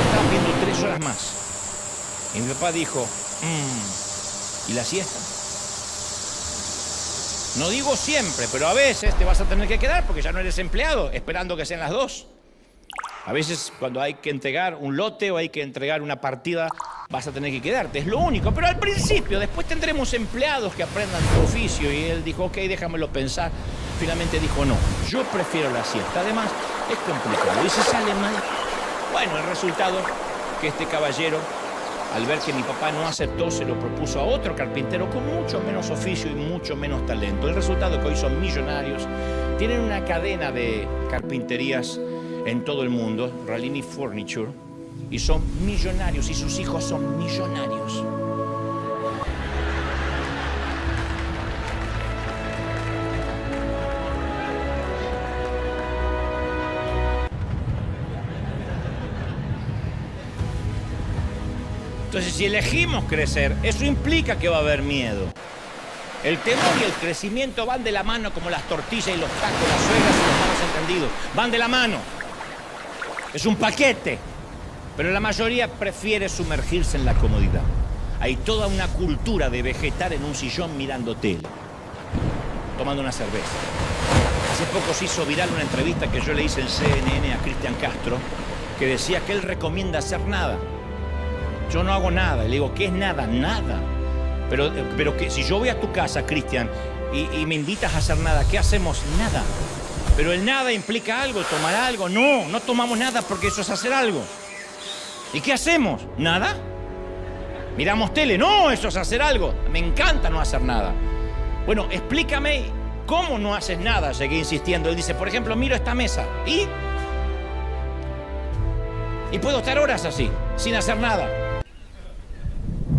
Estás viendo 3 horas más. Y mi papá dijo, ¿y la siesta? No digo siempre, pero a veces te vas a tener que quedar porque ya no eres empleado, esperando que sean las 2. A veces cuando hay que entregar un lote o hay que entregar una partida, vas a tener que quedarte, es lo único. Pero al principio, después tendremos empleados que aprendan tu oficio. Y él dijo, ok, déjamelo pensar. Finalmente dijo, no, yo prefiero la siesta. Además, es complicado. Y si sale mal, bueno, el resultado que este caballero, al ver que mi papá no aceptó, se lo propuso a otro carpintero con mucho menos oficio y mucho menos talento. El resultado es que hoy son millonarios, tienen una cadena de carpinterías en todo el mundo, Rallini Furniture, y son millonarios y sus hijos son millonarios. Entonces, si elegimos crecer, eso implica que va a haber miedo. El temor y el crecimiento van de la mano como las tortillas y los tacos, las suegras y los malos entendidos. Van de la mano. Es un paquete. Pero la mayoría prefiere sumergirse en la comodidad. Hay toda una cultura de vegetar en un sillón mirando tele, tomando una cerveza. Hace poco se hizo viral una entrevista que yo le hice en CNN a Cristian Castro, que decía que él recomienda hacer nada. Yo no hago nada. Y le digo, ¿qué es nada? Nada. Pero que si yo voy a tu casa, Cristian, y me invitas a hacer nada, ¿qué hacemos? Nada. Pero el nada implica algo, tomar algo. No tomamos nada porque eso es hacer algo. ¿Y qué hacemos? ¿Nada? ¿Miramos tele? No, eso es hacer algo. Me encanta no hacer nada. Bueno, explícame cómo no haces nada, seguí insistiendo. Él dice, por ejemplo, miro esta mesa y puedo estar horas así, sin hacer nada.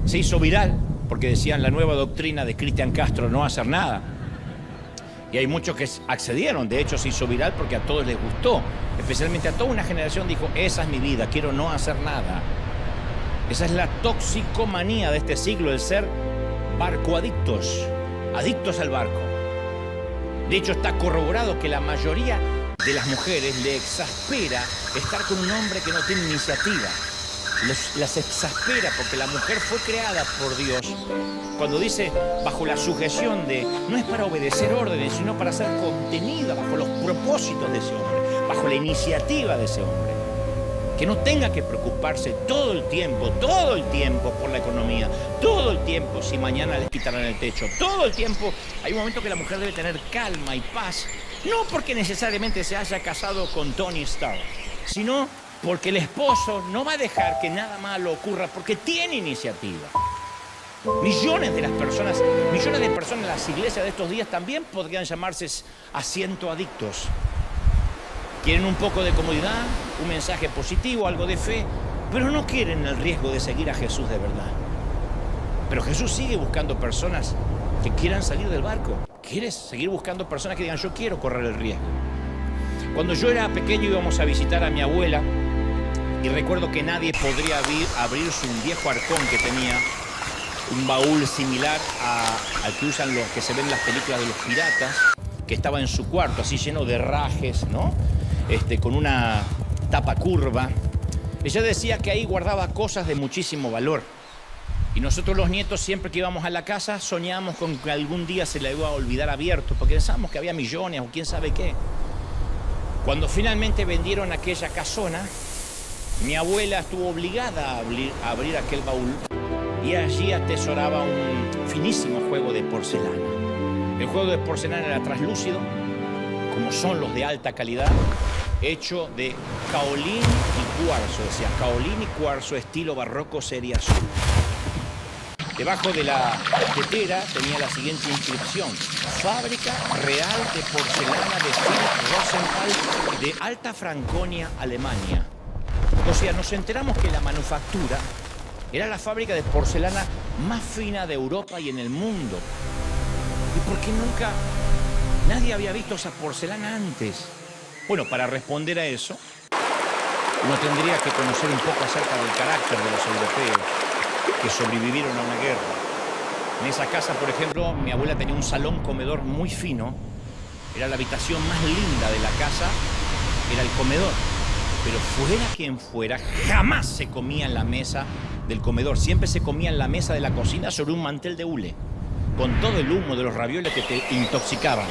Se hizo viral porque decían la nueva doctrina de Cristian Castro, no hacer nada. Y hay muchos que accedieron. De hecho, se hizo viral porque a todos les gustó. Especialmente a toda una generación dijo, esa es mi vida, quiero no hacer nada. Esa es la toxicomanía de este siglo, el ser barcoadictos, adictos al barco. De hecho, está corroborado que la mayoría de las mujeres le exaspera estar con un hombre que no tiene iniciativa. Las exaspera porque la mujer fue creada por Dios. Cuando dice bajo la sujeción de, no es para obedecer órdenes, sino para ser contenida bajo los propósitos de ese hombre, bajo la iniciativa de ese hombre. Que no tenga que preocuparse todo el tiempo por la economía, todo el tiempo si mañana les quitarán el techo, todo el tiempo. Hay un momento que la mujer debe tener calma y paz, no porque necesariamente se haya casado con Tony Stark, sino porque el esposo no va a dejar que nada malo ocurra porque tiene iniciativa. Millones de personas en las iglesias de estos días también podrían llamarse asientoadictos. Quieren un poco de comodidad, un mensaje positivo, algo de fe, pero no quieren el riesgo de seguir a Jesús de verdad. Pero Jesús sigue buscando personas que quieran salir del barco. ¿Quieres seguir buscando personas que digan, yo quiero correr el riesgo? Cuando yo era pequeño íbamos a visitar a mi abuela y recuerdo que nadie podría abrir su viejo arcón que tenía un baúl similar al que usan los que se ven en las películas de los piratas, que estaba en su cuarto, así lleno de rajes, ¿no? Con una tapa curva. Ella decía que ahí guardaba cosas de muchísimo valor. Y nosotros los nietos, siempre que íbamos a la casa, soñábamos con que algún día se la iba a olvidar abierto, porque pensábamos que había millones o quién sabe qué. Cuando finalmente vendieron aquella casona, mi abuela estuvo obligada a abrir aquel baúl y allí atesoraba un finísimo juego de porcelana. El juego de porcelana era translúcido, como son los de alta calidad, hecho de caolín y cuarzo, decía caolín y cuarzo estilo barroco serie azul. Debajo de la tetera tenía la siguiente inscripción: Fábrica Real de Porcelana de Philipp Rosenthal de Alta Franconia, Alemania. O sea, nos enteramos que la manufactura era la fábrica de porcelana más fina de Europa y en el mundo. ¿Y por qué nunca nadie había visto esa porcelana antes? Bueno, para responder a eso, uno tendría que conocer un poco acerca del carácter de los europeos que sobrevivieron a una guerra. En esa casa, por ejemplo, mi abuela tenía un salón comedor muy fino. Era la habitación más linda de la casa, era el comedor. Pero fuera quien fuera, jamás se comía en la mesa del comedor. Siempre se comía en la mesa de la cocina sobre un mantel de hule, con todo el humo de los ravioles que te intoxicaban.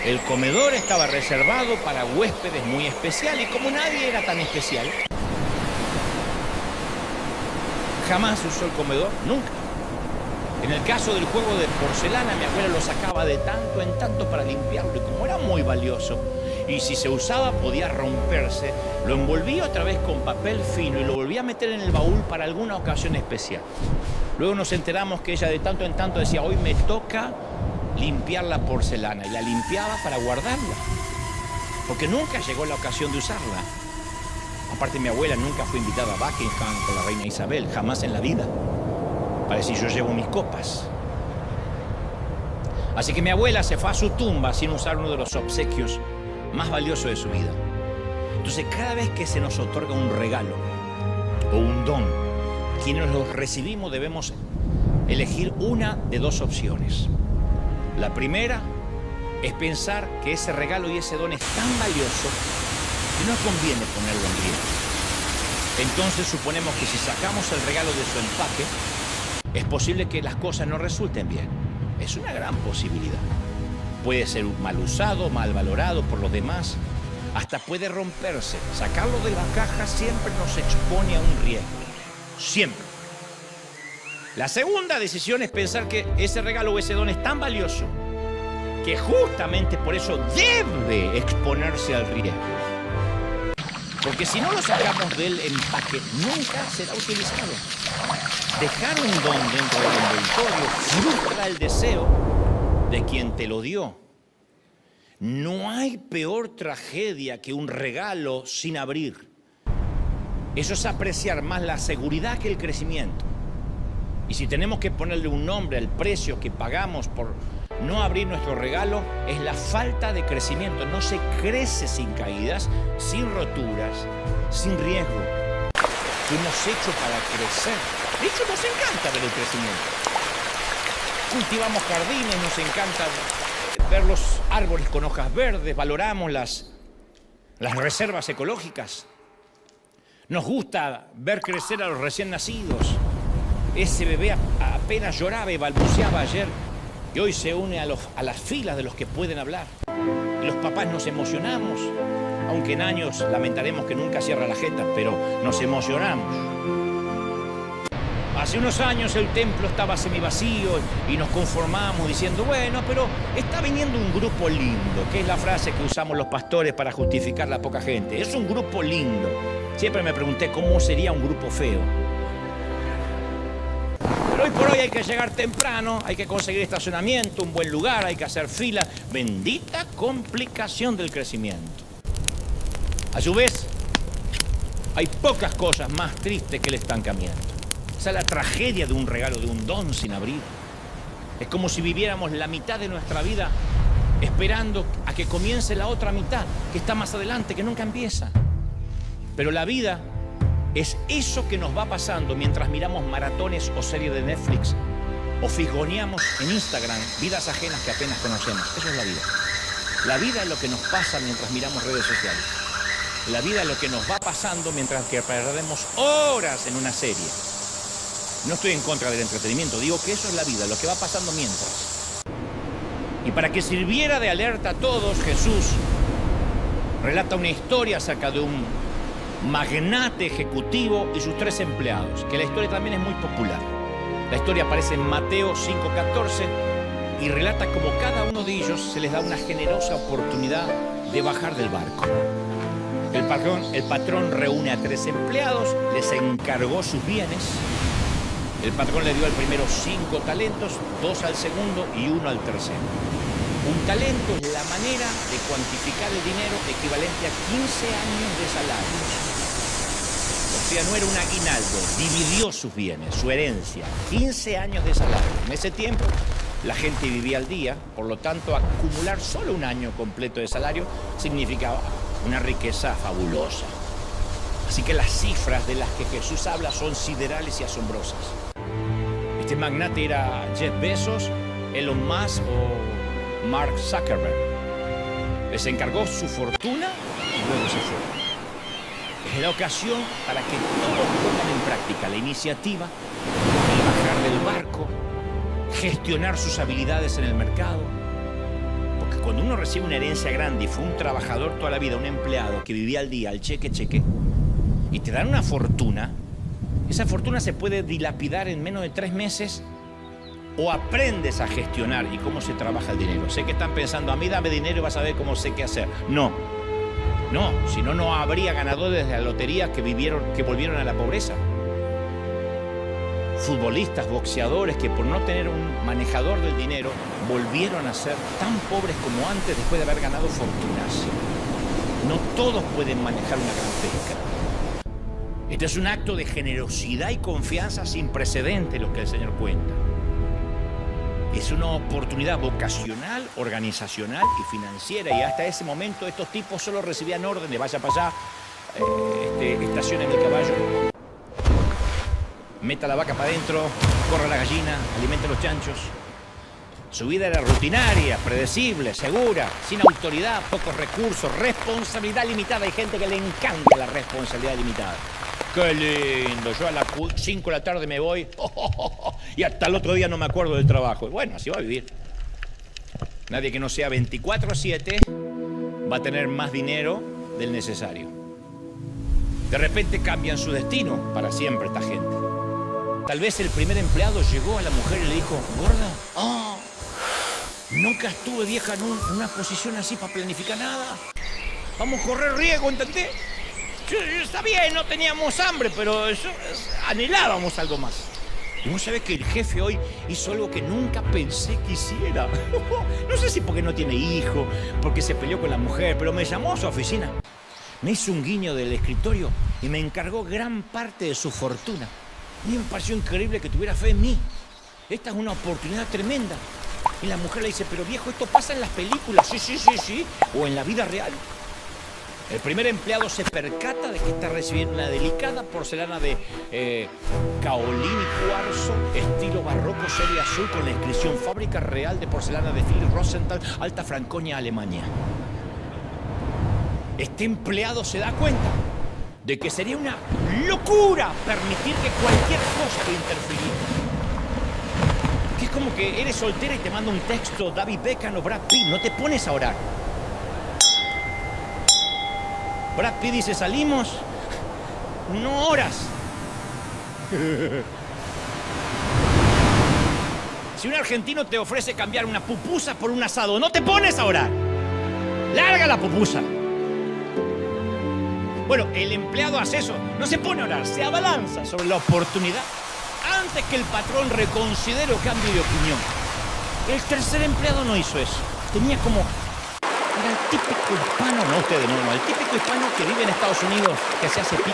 El comedor estaba reservado para huéspedes muy especiales, y como nadie era tan especial, jamás se usó el comedor, nunca. En el caso del juego de porcelana, mi abuela lo sacaba de tanto en tanto para limpiarlo, y como era muy valioso, y si se usaba podía romperse, lo envolvía otra vez con papel fino y lo volvía a meter en el baúl para alguna ocasión especial. Luego nos enteramos que ella de tanto en tanto decía: hoy me toca limpiar la porcelana, y la limpiaba para guardarla, porque nunca llegó la ocasión de usarla. Aparte, mi abuela nunca fue invitada a Buckingham con la reina Isabel, jamás en la vida, para decir yo llevo mis copas. Así que mi abuela se fue a su tumba sin usar uno de los obsequios más valiosos de su vida. Entonces, cada vez que se nos otorga un regalo o un don, quienes los recibimos debemos elegir una de dos opciones. La primera es pensar que ese regalo y ese don es tan valioso que no conviene ponerlo en riesgo. Entonces suponemos que si sacamos el regalo de su empaque, es posible que las cosas no resulten bien. Es una gran posibilidad. Puede ser mal usado, mal valorado por los demás, hasta puede romperse. Sacarlo de la caja siempre nos expone a un riesgo, siempre. La segunda decisión es pensar que ese regalo o ese don es tan valioso que justamente por eso debe exponerse al riesgo. Porque si no lo sacamos del empaque, nunca será utilizado. Dejar un don dentro del envoltorio frustra el deseo de quien te lo dio. No hay peor tragedia que un regalo sin abrir. Eso es apreciar más la seguridad que el crecimiento. Y si tenemos que ponerle un nombre al precio que pagamos por no abrir nuestro regalo, es la falta de crecimiento. No se crece sin caídas, sin roturas, sin riesgo. Fuimos hechos para crecer. De hecho, nos encanta ver el crecimiento. Cultivamos jardines, nos encanta ver los árboles con hojas verdes, valoramos las reservas ecológicas. Nos gusta ver crecer a los recién nacidos. Ese bebé apenas lloraba y balbuceaba ayer, y hoy se une a las filas de los que pueden hablar. Y los papás nos emocionamos, aunque en años lamentaremos que nunca cierra la jeta, pero nos emocionamos. Hace unos años el templo estaba semivacío y nos conformamos diciendo: bueno, pero está viniendo un grupo lindo, que es la frase que usamos los pastores para justificar la poca gente. Es un grupo lindo. Siempre me pregunté cómo sería un grupo feo. Pero hoy por hoy hay que llegar temprano, hay que conseguir estacionamiento, un buen lugar, hay que hacer fila. Bendita complicación del crecimiento. A su vez, hay pocas cosas más tristes que el estancamiento. Esa es la tragedia de un regalo, de un don sin abrir. Es como si viviéramos la mitad de nuestra vida esperando a que comience la otra mitad, que está más adelante, que nunca empieza. Pero la vida es eso que nos va pasando mientras miramos maratones o series de Netflix o fisgoneamos en Instagram vidas ajenas que apenas conocemos. Eso es la vida. La vida es lo que nos pasa mientras miramos redes sociales. La vida es lo que nos va pasando mientras que perdemos horas en una serie. No estoy en contra del entretenimiento, digo que eso es la vida, lo que va pasando mientras. Y para que sirviera de alerta a todos, Jesús relata una historia acerca de un magnate ejecutivo y sus 3 empleados, que la historia también es muy popular. La historia aparece en Mateo 5:14 y relata cómo cada uno de ellos se les da una generosa oportunidad de bajar del barco. El patrón reúne a 3 empleados, les encargó sus bienes. El patrón le dio al primero 5 talentos, 2 al segundo y 1 al tercero. Un talento es la manera de cuantificar el dinero equivalente a 15 años de salarios. O sea, no era un aguinaldo, dividió sus bienes, su herencia, 15 años de salario. En ese tiempo la gente vivía al día, por lo tanto acumular solo un año completo de salario significaba una riqueza fabulosa. Así que las cifras de las que Jesús habla son siderales y asombrosas. Este magnate era Jeff Bezos, Elon Musk o Mark Zuckerberg. Les encargó su fortuna y luego se fue. Es la ocasión para que todos pongan en práctica la iniciativa de bajar del barco, gestionar sus habilidades en el mercado. Porque cuando uno recibe una herencia grande y fue un trabajador toda la vida, un empleado que vivía al día, al cheque, y te dan una fortuna, esa fortuna se puede dilapidar en menos de 3 meses o aprendes a gestionar y cómo se trabaja el dinero. Sé que están pensando, a mí dame dinero y vas a ver cómo sé qué hacer. No, si no, no habría ganadores de la lotería que volvieron a la pobreza. Futbolistas, boxeadores que por no tener un manejador del dinero volvieron a ser tan pobres como antes después de haber ganado fortunas. No todos pueden manejar una gran pesca. Este es un acto de generosidad y confianza sin precedentes lo que el Señor cuenta. Es una oportunidad vocacional, organizacional y financiera. Y hasta ese momento estos tipos solo recibían órdenes. Vaya para allá, estacione mi caballo, meta la vaca para adentro, corra la gallina, alimente a los chanchos. Su vida era rutinaria, predecible, segura, sin autoridad, pocos recursos, responsabilidad limitada. Hay gente que le encanta la responsabilidad limitada. ¡Qué lindo! Yo a las 5 de la tarde me voy y hasta el otro día no me acuerdo del trabajo. Bueno, así va a vivir. Nadie que no sea 24/7 va a tener más dinero del necesario. De repente cambian su destino para siempre esta gente. Tal vez el primer empleado llegó a la mujer y le dijo, gorda, nunca estuve vieja en una posición así para planificar nada. Vamos a correr riesgo, ¿entendés? Está bien, no teníamos hambre, pero anhelábamos algo más. Y vos sabés que el jefe hoy hizo algo que nunca pensé que hiciera. No sé si porque no tiene hijo, porque se peleó con la mujer, pero me llamó a su oficina. Me hizo un guiño del escritorio y me encargó gran parte de su fortuna. A mí me pareció increíble que tuviera fe en mí. Esta es una oportunidad tremenda. Y la mujer le dice, pero viejo, esto pasa en las películas. Sí. O en la vida real. El primer empleado se percata de que está recibiendo una delicada porcelana de caolín y cuarzo, estilo barroco, serie azul, con la inscripción Fábrica Real de Porcelana de Philipp Rosenthal, Alta Franconia, Alemania. Este empleado se da cuenta de que sería una locura permitir que cualquier cosa te interfiriera. Que es como que eres soltera y te manda un texto David Beckham o Brad Pitt, no te pones a orar. Brad Pitt dice, salimos, no oras. Si un argentino te ofrece cambiar una pupusa por un asado, no te pones a orar. Larga la pupusa. Bueno, el empleado hace eso, no se pone a orar, se abalanza sobre la oportunidad antes que el patrón reconsidere o cambie de opinión. El tercer empleado no hizo eso. Tenía como... Era el típico hispano, no ustedes, no, el típico hispano que vive en Estados Unidos, que se hace piqui.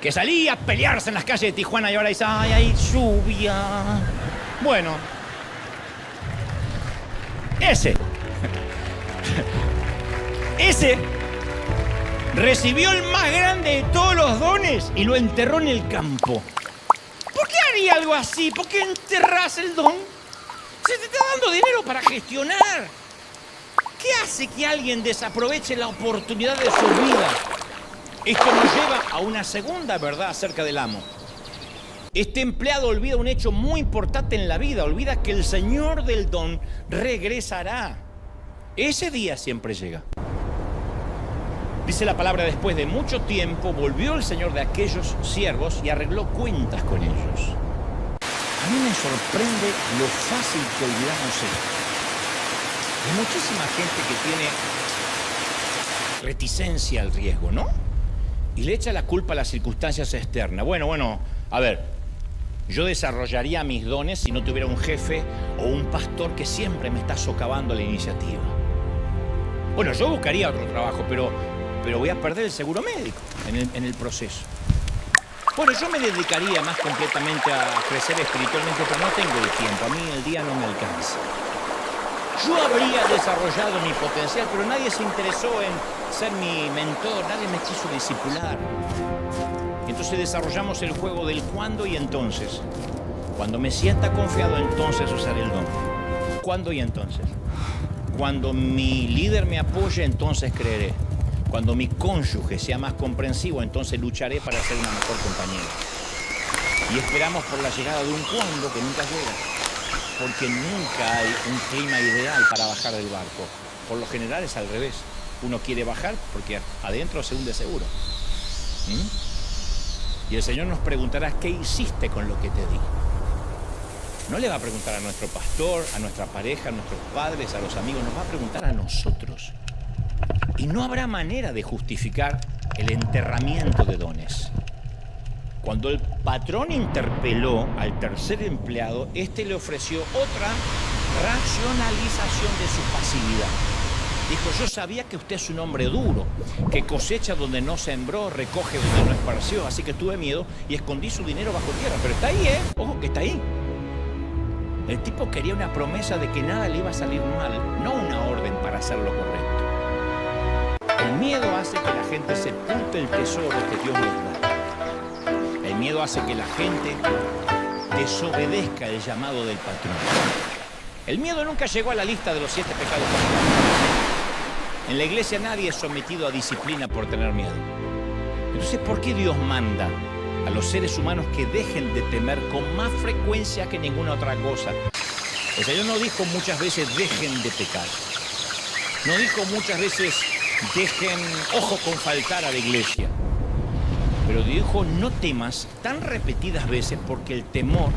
Que salía a pelearse en las calles de Tijuana y ahora dice, ay, hay lluvia. Bueno, ese recibió el más grande de todos los dones y lo enterró en el campo. ¿Por qué haría algo así? ¿Por qué enterrás el don? Se te está dando dinero para gestionar. ¿Qué hace que alguien desaproveche la oportunidad de su vida? Esto nos lleva a una segunda verdad acerca del amo. Este empleado olvida un hecho muy importante en la vida. Olvida que el Señor del don regresará. Ese día siempre llega. Dice la palabra, después de mucho tiempo, volvió el señor de aquellos siervos y arregló cuentas con ellos. A mí me sorprende lo fácil que olvidamos esto. Hay muchísima gente que tiene reticencia al riesgo, ¿no? Y le echa la culpa a las circunstancias externas. Bueno, a ver, yo desarrollaría mis dones si no tuviera un jefe o un pastor que siempre me está socavando la iniciativa. Bueno, yo buscaría otro trabajo, pero voy a perder el seguro médico en el proceso. Bueno, yo me dedicaría más completamente a crecer espiritualmente, pero no tengo el tiempo. A mí el día no me alcanza. Yo habría desarrollado mi potencial, pero nadie se interesó en ser mi mentor, nadie me quiso discipular. Entonces desarrollamos el juego del cuándo y entonces. Cuando me sienta confiado, entonces usaré el don. ¿Cuándo y entonces? Cuando mi líder me apoye, entonces creeré. Cuando mi cónyuge sea más comprensivo, entonces lucharé para ser una mejor compañera. Y esperamos por la llegada de un cuándo que nunca llega. Porque nunca hay un clima ideal para bajar del barco. Por lo general es al revés. Uno quiere bajar porque adentro se hunde seguro. Y el Señor nos preguntará, ¿qué hiciste con lo que te di? No le va a preguntar a nuestro pastor, a nuestra pareja, a nuestros padres, a los amigos. Nos va a preguntar a nosotros. Y no habrá manera de justificar el enterramiento de dones. Cuando el patrón interpeló al tercer empleado, este le ofreció otra racionalización de su pasividad. Dijo, yo sabía que usted es un hombre duro, que cosecha donde no sembró, recoge donde no esparció, así que tuve miedo y escondí su dinero bajo tierra. Pero está ahí, ojo que está ahí. El tipo quería una promesa de que nada le iba a salir mal, no una orden para hacer lo correcto. El miedo hace que la gente sepulte el tesoro que Dios les da. El miedo hace que la gente desobedezca el llamado del patrón. El miedo nunca llegó a la lista de los 7 pecados capitales. En la iglesia nadie es sometido a disciplina por tener miedo. Entonces, ¿por qué Dios manda a los seres humanos que dejen de temer con más frecuencia que ninguna otra cosa? El Señor no dijo muchas veces dejen de pecar. No dijo muchas veces dejen, ojo con faltar a la iglesia. Pero dijo no temas tan repetidas veces porque el temor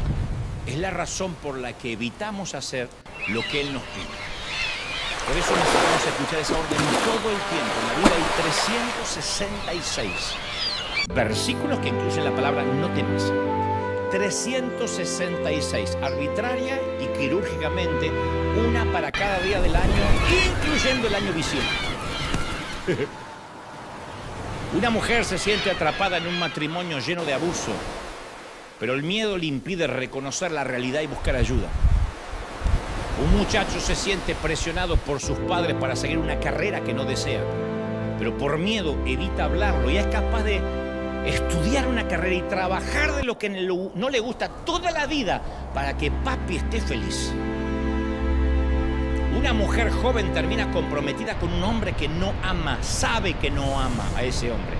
es la razón por la que evitamos hacer lo que Él nos pide. Por eso necesitamos escuchar esa orden todo el tiempo. En la Biblia hay 366 versículos que incluyen la palabra no temas. 366, arbitraria y quirúrgicamente, una para cada día del año, incluyendo el año bisiesto. Una mujer se siente atrapada en un matrimonio lleno de abuso, pero el miedo le impide reconocer la realidad y buscar ayuda. Un muchacho se siente presionado por sus padres para seguir una carrera que no desea, pero por miedo evita hablarlo y es capaz de estudiar una carrera y trabajar de lo que no le gusta toda la vida para que papi esté feliz. Una mujer joven termina comprometida con un hombre que no ama, sabe que no ama a ese hombre.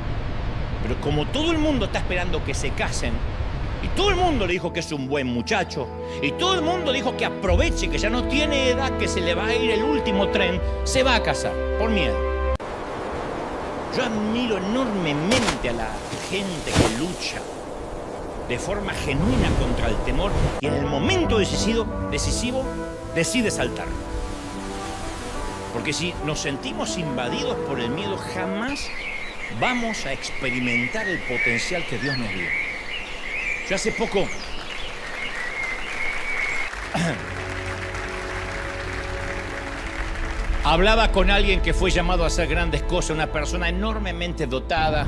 Pero como todo el mundo está esperando que se casen, y todo el mundo le dijo que es un buen muchacho, y todo el mundo dijo que aproveche, que ya no tiene edad, que se le va a ir el último tren, se va a casar, por miedo. Yo admiro enormemente a la gente que lucha de forma genuina contra el temor y en el momento decisivo decide saltar. Porque si nos sentimos invadidos por el miedo, jamás vamos a experimentar el potencial que Dios nos dio. Yo hace poco hablaba con alguien que fue llamado a hacer grandes cosas, una persona enormemente dotada,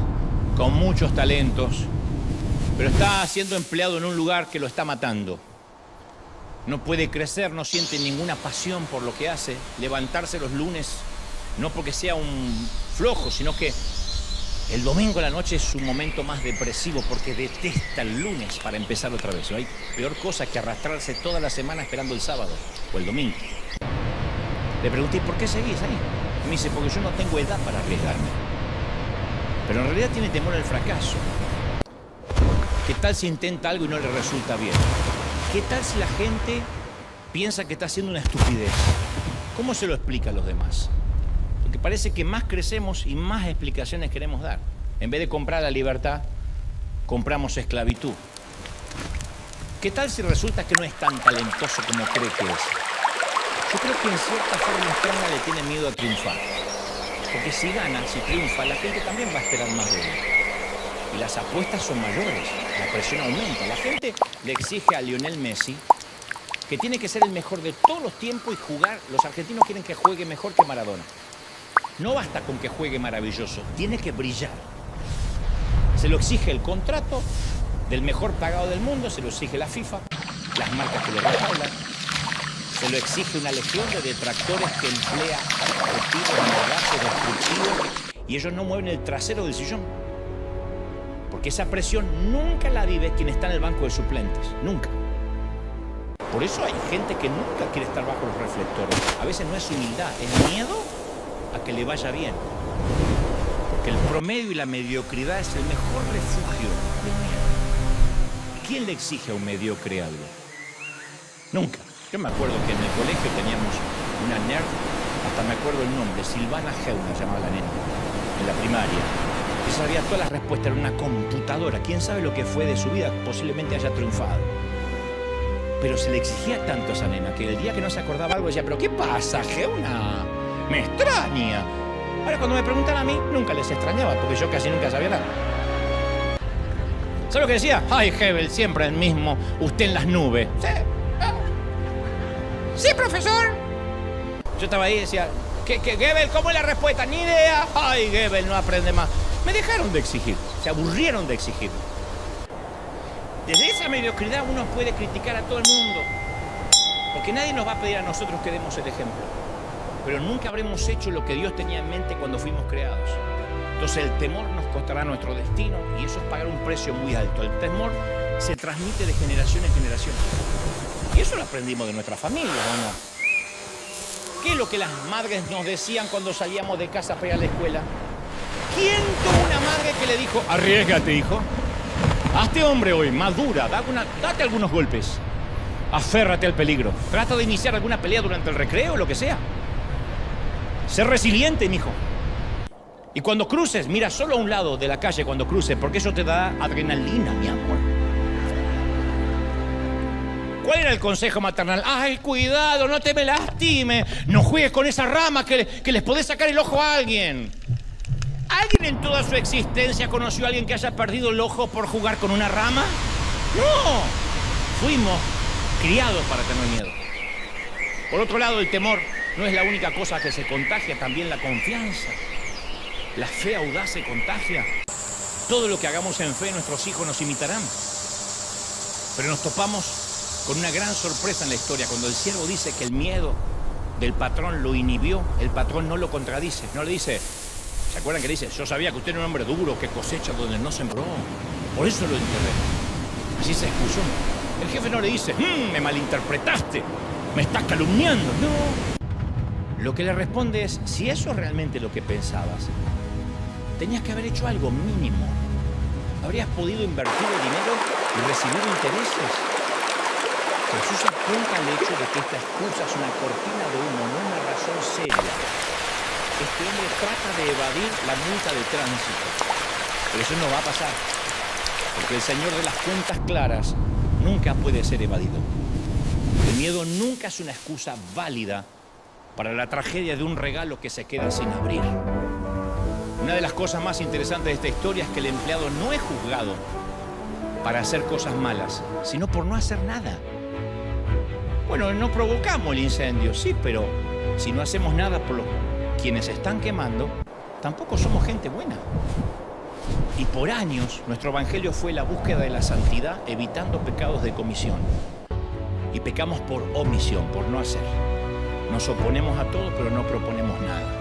con muchos talentos, pero está siendo empleado en un lugar que lo está matando. No puede crecer, no siente ninguna pasión por lo que hace. Levantarse los lunes, no porque sea un flojo, sino que el domingo a la noche es su momento más depresivo porque detesta el lunes para empezar otra vez. No hay peor cosa que arrastrarse toda la semana esperando el sábado o el domingo. Le pregunté, ¿por qué seguís ahí? Y me dice, porque yo no tengo edad para arriesgarme. Pero en realidad tiene temor al fracaso. ¿Qué tal si intenta algo y no le resulta bien? ¿Qué tal si la gente piensa que está haciendo una estupidez? ¿Cómo se lo explica a los demás? Lo que parece que más crecemos y más explicaciones queremos dar. En vez de comprar la libertad, compramos esclavitud. ¿Qué tal si resulta que no es tan talentoso como cree que es? Yo creo que en cierta forma extraña le tiene miedo a triunfar. Porque si gana, si triunfa, la gente también va a esperar más de él. Y las apuestas son mayores, la presión aumenta. La gente le exige a Lionel Messi que tiene que ser el mejor de todos los tiempos y jugar. Los argentinos quieren que juegue mejor que Maradona. No basta con que juegue maravilloso, tiene que brillar. Se lo exige el contrato del mejor pagado del mundo, se lo exige la FIFA, las marcas que lo respaldan. Se lo exige una legión de detractores que emplea objetivos, mordaces, destructivos, y ellos no mueven el trasero del sillón. Porque esa presión nunca la vive quien está en el banco de suplentes, nunca. Por eso hay gente que nunca quiere estar bajo los reflectores. A veces no es humildad, es miedo a que le vaya bien. Porque el promedio y la mediocridad es el mejor refugio del miedo. ¿Quién le exige a un mediocre algo? Nunca. Yo me acuerdo que en el colegio teníamos una nerd, hasta me acuerdo el nombre, Silvana Geuna se llamaba la nena, en la primaria. Que sabía todas las respuestas en una computadora. ¿Quién sabe lo que fue de su vida? Posiblemente haya triunfado. Pero se le exigía tanto a esa nena que el día que no se acordaba algo decía, ¿pero qué pasa, Geuna? Me extraña. Ahora cuando me preguntan a mí, nunca les extrañaba, porque yo casi nunca sabía nada. ¿Sabes lo que decía? Ay, Hebel, siempre el mismo, usted en las nubes. Sí. Sí, profesor. Yo estaba ahí y decía, ¿Qué, Gebel, ¿cómo es la respuesta? Ni idea. Ay, Gebel no aprende más. Me dejaron de exigir, se aburrieron de exigir. Desde esa mediocridad uno puede criticar a todo el mundo, porque nadie nos va a pedir a nosotros que demos el ejemplo. Pero nunca habremos hecho lo que Dios tenía en mente cuando fuimos creados. Entonces el temor nos costará nuestro destino y eso es pagar un precio muy alto. El temor se transmite de generación en generación. Y eso lo aprendimos de nuestra familia, ¿o no? ¿Qué es lo que las madres nos decían cuando salíamos de casa para ir a la escuela? ¿Quién tuvo una madre que le dijo, arriésgate, hijo? Hazte hombre hoy, madura, date algunos golpes. Aférrate al peligro. Trata de iniciar alguna pelea durante el recreo, lo que sea. Sé resiliente, mijo. Y cuando cruces, mira solo a un lado de la calle cuando cruces, porque eso te da adrenalina, mi amor. ¿Cuál era el consejo maternal? ¡Ay, cuidado, no te me lastimes! No juegues con esa rama que les podés sacar el ojo a alguien. ¿Alguien en toda su existencia conoció a alguien que haya perdido el ojo por jugar con una rama? ¡No! Fuimos criados para tener miedo. Por otro lado, el temor no es la única cosa que se contagia, también la confianza. La fe audaz se contagia. Todo lo que hagamos en fe, nuestros hijos nos imitarán. Pero nos topamos con una gran sorpresa en la historia. Cuando el siervo dice que el miedo del patrón lo inhibió, el patrón no lo contradice, no le dice, ¿se acuerdan que le dice? Yo sabía que usted era un hombre duro, que cosecha donde no sembró, por eso lo enterré. Así se excusó. El jefe no le dice, me malinterpretaste, me estás calumniando. No. Lo que le responde es, si eso es realmente lo que pensabas, tenías que haber hecho algo mínimo. Habrías podido invertir el dinero y recibir intereses. Jesús apunta al hecho de que esta excusa es una cortina de humo, no una razón seria. Este hombre trata de evadir la multa de tránsito. Pero eso no va a pasar. Porque el Señor de las cuentas claras nunca puede ser evadido. El miedo nunca es una excusa válida para la tragedia de un regalo que se queda sin abrir. Una de las cosas más interesantes de esta historia es que el empleado no es juzgado para hacer cosas malas, sino por no hacer nada. Bueno, no provocamos el incendio, sí, pero si no hacemos nada por los quienes están quemando, tampoco somos gente buena. Y por años nuestro evangelio fue la búsqueda de la santidad, evitando pecados de comisión. Y pecamos por omisión, por no hacer. Nos oponemos a todo, pero no proponemos nada.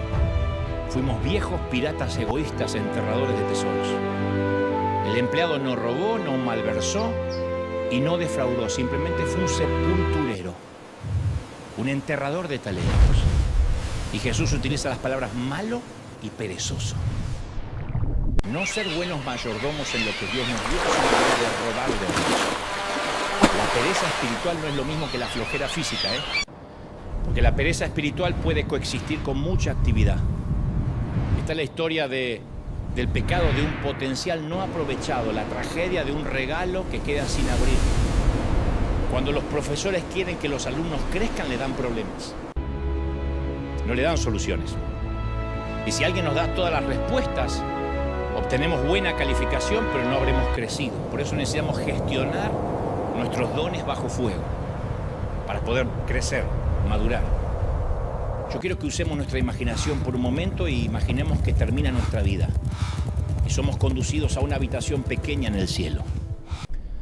Fuimos viejos piratas egoístas, enterradores de tesoros. El empleado no robó, no malversó y no defraudó. Simplemente fue un sepulturero, un enterrador de talentos. Y Jesús utiliza las palabras malo y perezoso. No ser buenos mayordomos en lo que Dios nos dio, sino de robar de Dios. La pereza espiritual no es lo mismo que la flojera física, Porque la pereza espiritual puede coexistir con mucha actividad. Esta es la historia del pecado de un potencial no aprovechado, la tragedia de un regalo que queda sin abrir. Cuando los profesores quieren que los alumnos crezcan, le dan problemas. No le dan soluciones. Y si alguien nos da todas las respuestas, obtenemos buena calificación, pero no habremos crecido. Por eso necesitamos gestionar nuestros dones bajo fuego, para poder crecer, madurar. Yo quiero que usemos nuestra imaginación por un momento y imaginemos que termina nuestra vida y somos conducidos a una habitación pequeña en el cielo.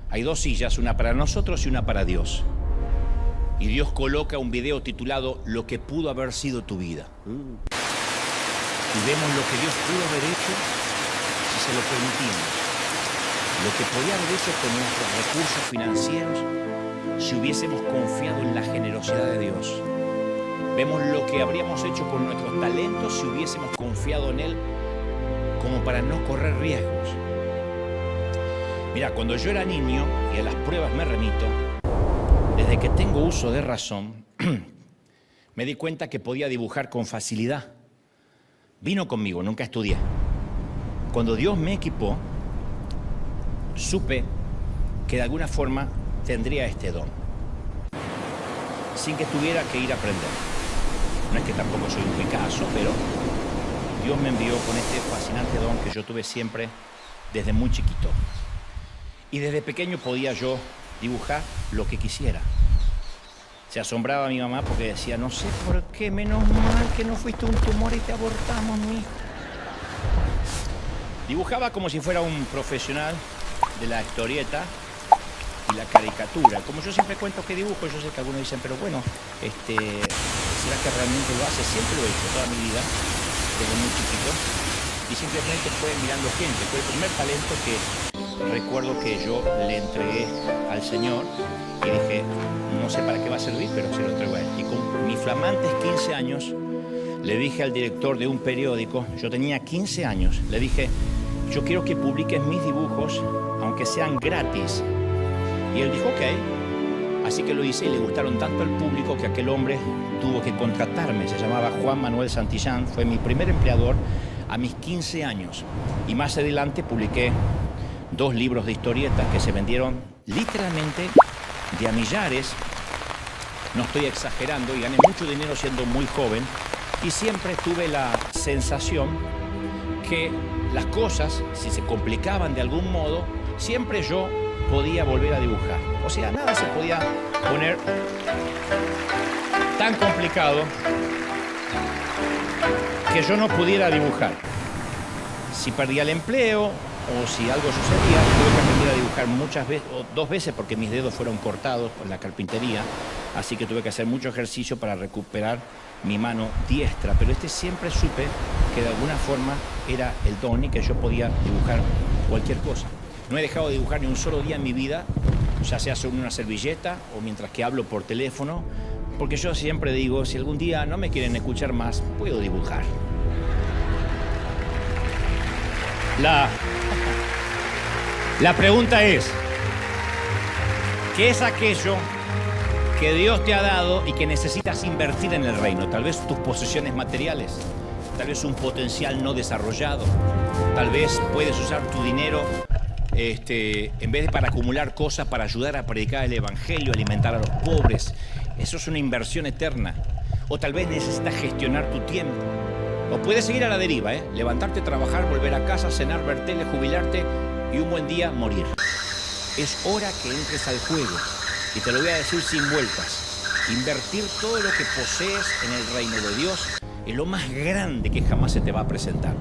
Hay dos sillas, una para nosotros y una para Dios. Y Dios coloca un video titulado Lo que pudo haber sido tu vida. Y vemos lo que Dios pudo haber hecho si se lo permitimos. Lo que podía haber hecho con nuestros recursos financieros si hubiésemos confiado en la generosidad de Dios. Vemos lo que habríamos hecho con nuestros talentos si hubiésemos confiado en Él como para no correr riesgos. Mira, cuando yo era niño, y a las pruebas me remito, desde que tengo uso de razón, me di cuenta que podía dibujar con facilidad. Vino conmigo, nunca estudié. Cuando Dios me equipó, supe que de alguna forma tendría este don, sin que tuviera que ir a aprender. No es que tampoco soy un Picasso, pero Dios me envió con este fascinante don que yo tuve siempre desde muy chiquito. Y desde pequeño podía yo dibujar lo que quisiera. Se asombraba mi mamá porque decía, no sé por qué, menos mal que no fuiste un tumor y te abortamos, mi hijo. Dibujaba como si fuera un profesional de la historieta y la caricatura. Como yo siempre cuento que dibujo, yo sé que algunos dicen, pero bueno, ¿será que realmente lo hace? Siempre lo he hecho toda mi vida, desde muy chiquito, y simplemente fue mirando gente. Fue el primer talento que recuerdo que yo le entregué al Señor y dije, no sé para qué va a servir, pero se lo entrego a Él. Y con mis flamantes 15 años, le dije al director de un periódico, yo tenía 15 años, le dije, yo quiero que publiques mis dibujos, aunque sean gratis. Y él dijo, ok. Así que lo hice y le gustaron tanto al público que aquel hombre tuvo que contratarme. Se llamaba Juan Manuel Santillán, fue mi primer empleador a mis 15 años. Y más adelante publiqué 2 libros de historietas que se vendieron literalmente de a millares. No estoy exagerando, y gané mucho dinero siendo muy joven. Y siempre tuve la sensación que las cosas, si se complicaban de algún modo, siempre yo podía volver a dibujar. O sea, nada se podía poner tan complicado que yo no pudiera dibujar. Si perdía el empleo o si algo sucedía, tuve que aprender a dibujar muchas veces, o 2 veces, porque mis dedos fueron cortados por la carpintería, así que tuve que hacer mucho ejercicio para recuperar mi mano diestra. Pero siempre supe que de alguna forma era el don y que yo podía dibujar cualquier cosa. No he dejado de dibujar ni un solo día en mi vida, ya sea sobre una servilleta o mientras que hablo por teléfono, porque yo siempre digo, si algún día no me quieren escuchar más, puedo dibujar. La pregunta es, ¿qué es aquello que Dios te ha dado y que necesitas invertir en el reino? Tal vez tus posesiones materiales, tal vez un potencial no desarrollado, tal vez puedes usar tu dinero en vez de para acumular cosas, para ayudar a predicar el evangelio, alimentar a los pobres. Eso es una inversión eterna. O tal vez necesitas gestionar tu tiempo. O puedes seguir a la deriva, levantarte, trabajar, volver a casa, cenar, ver tele, jubilarte y un buen día morir. Es hora que entres al juego. Y te lo voy a decir sin vueltas. Invertir todo lo que posees en el reino de Dios es lo más grande que jamás se te va a presentar.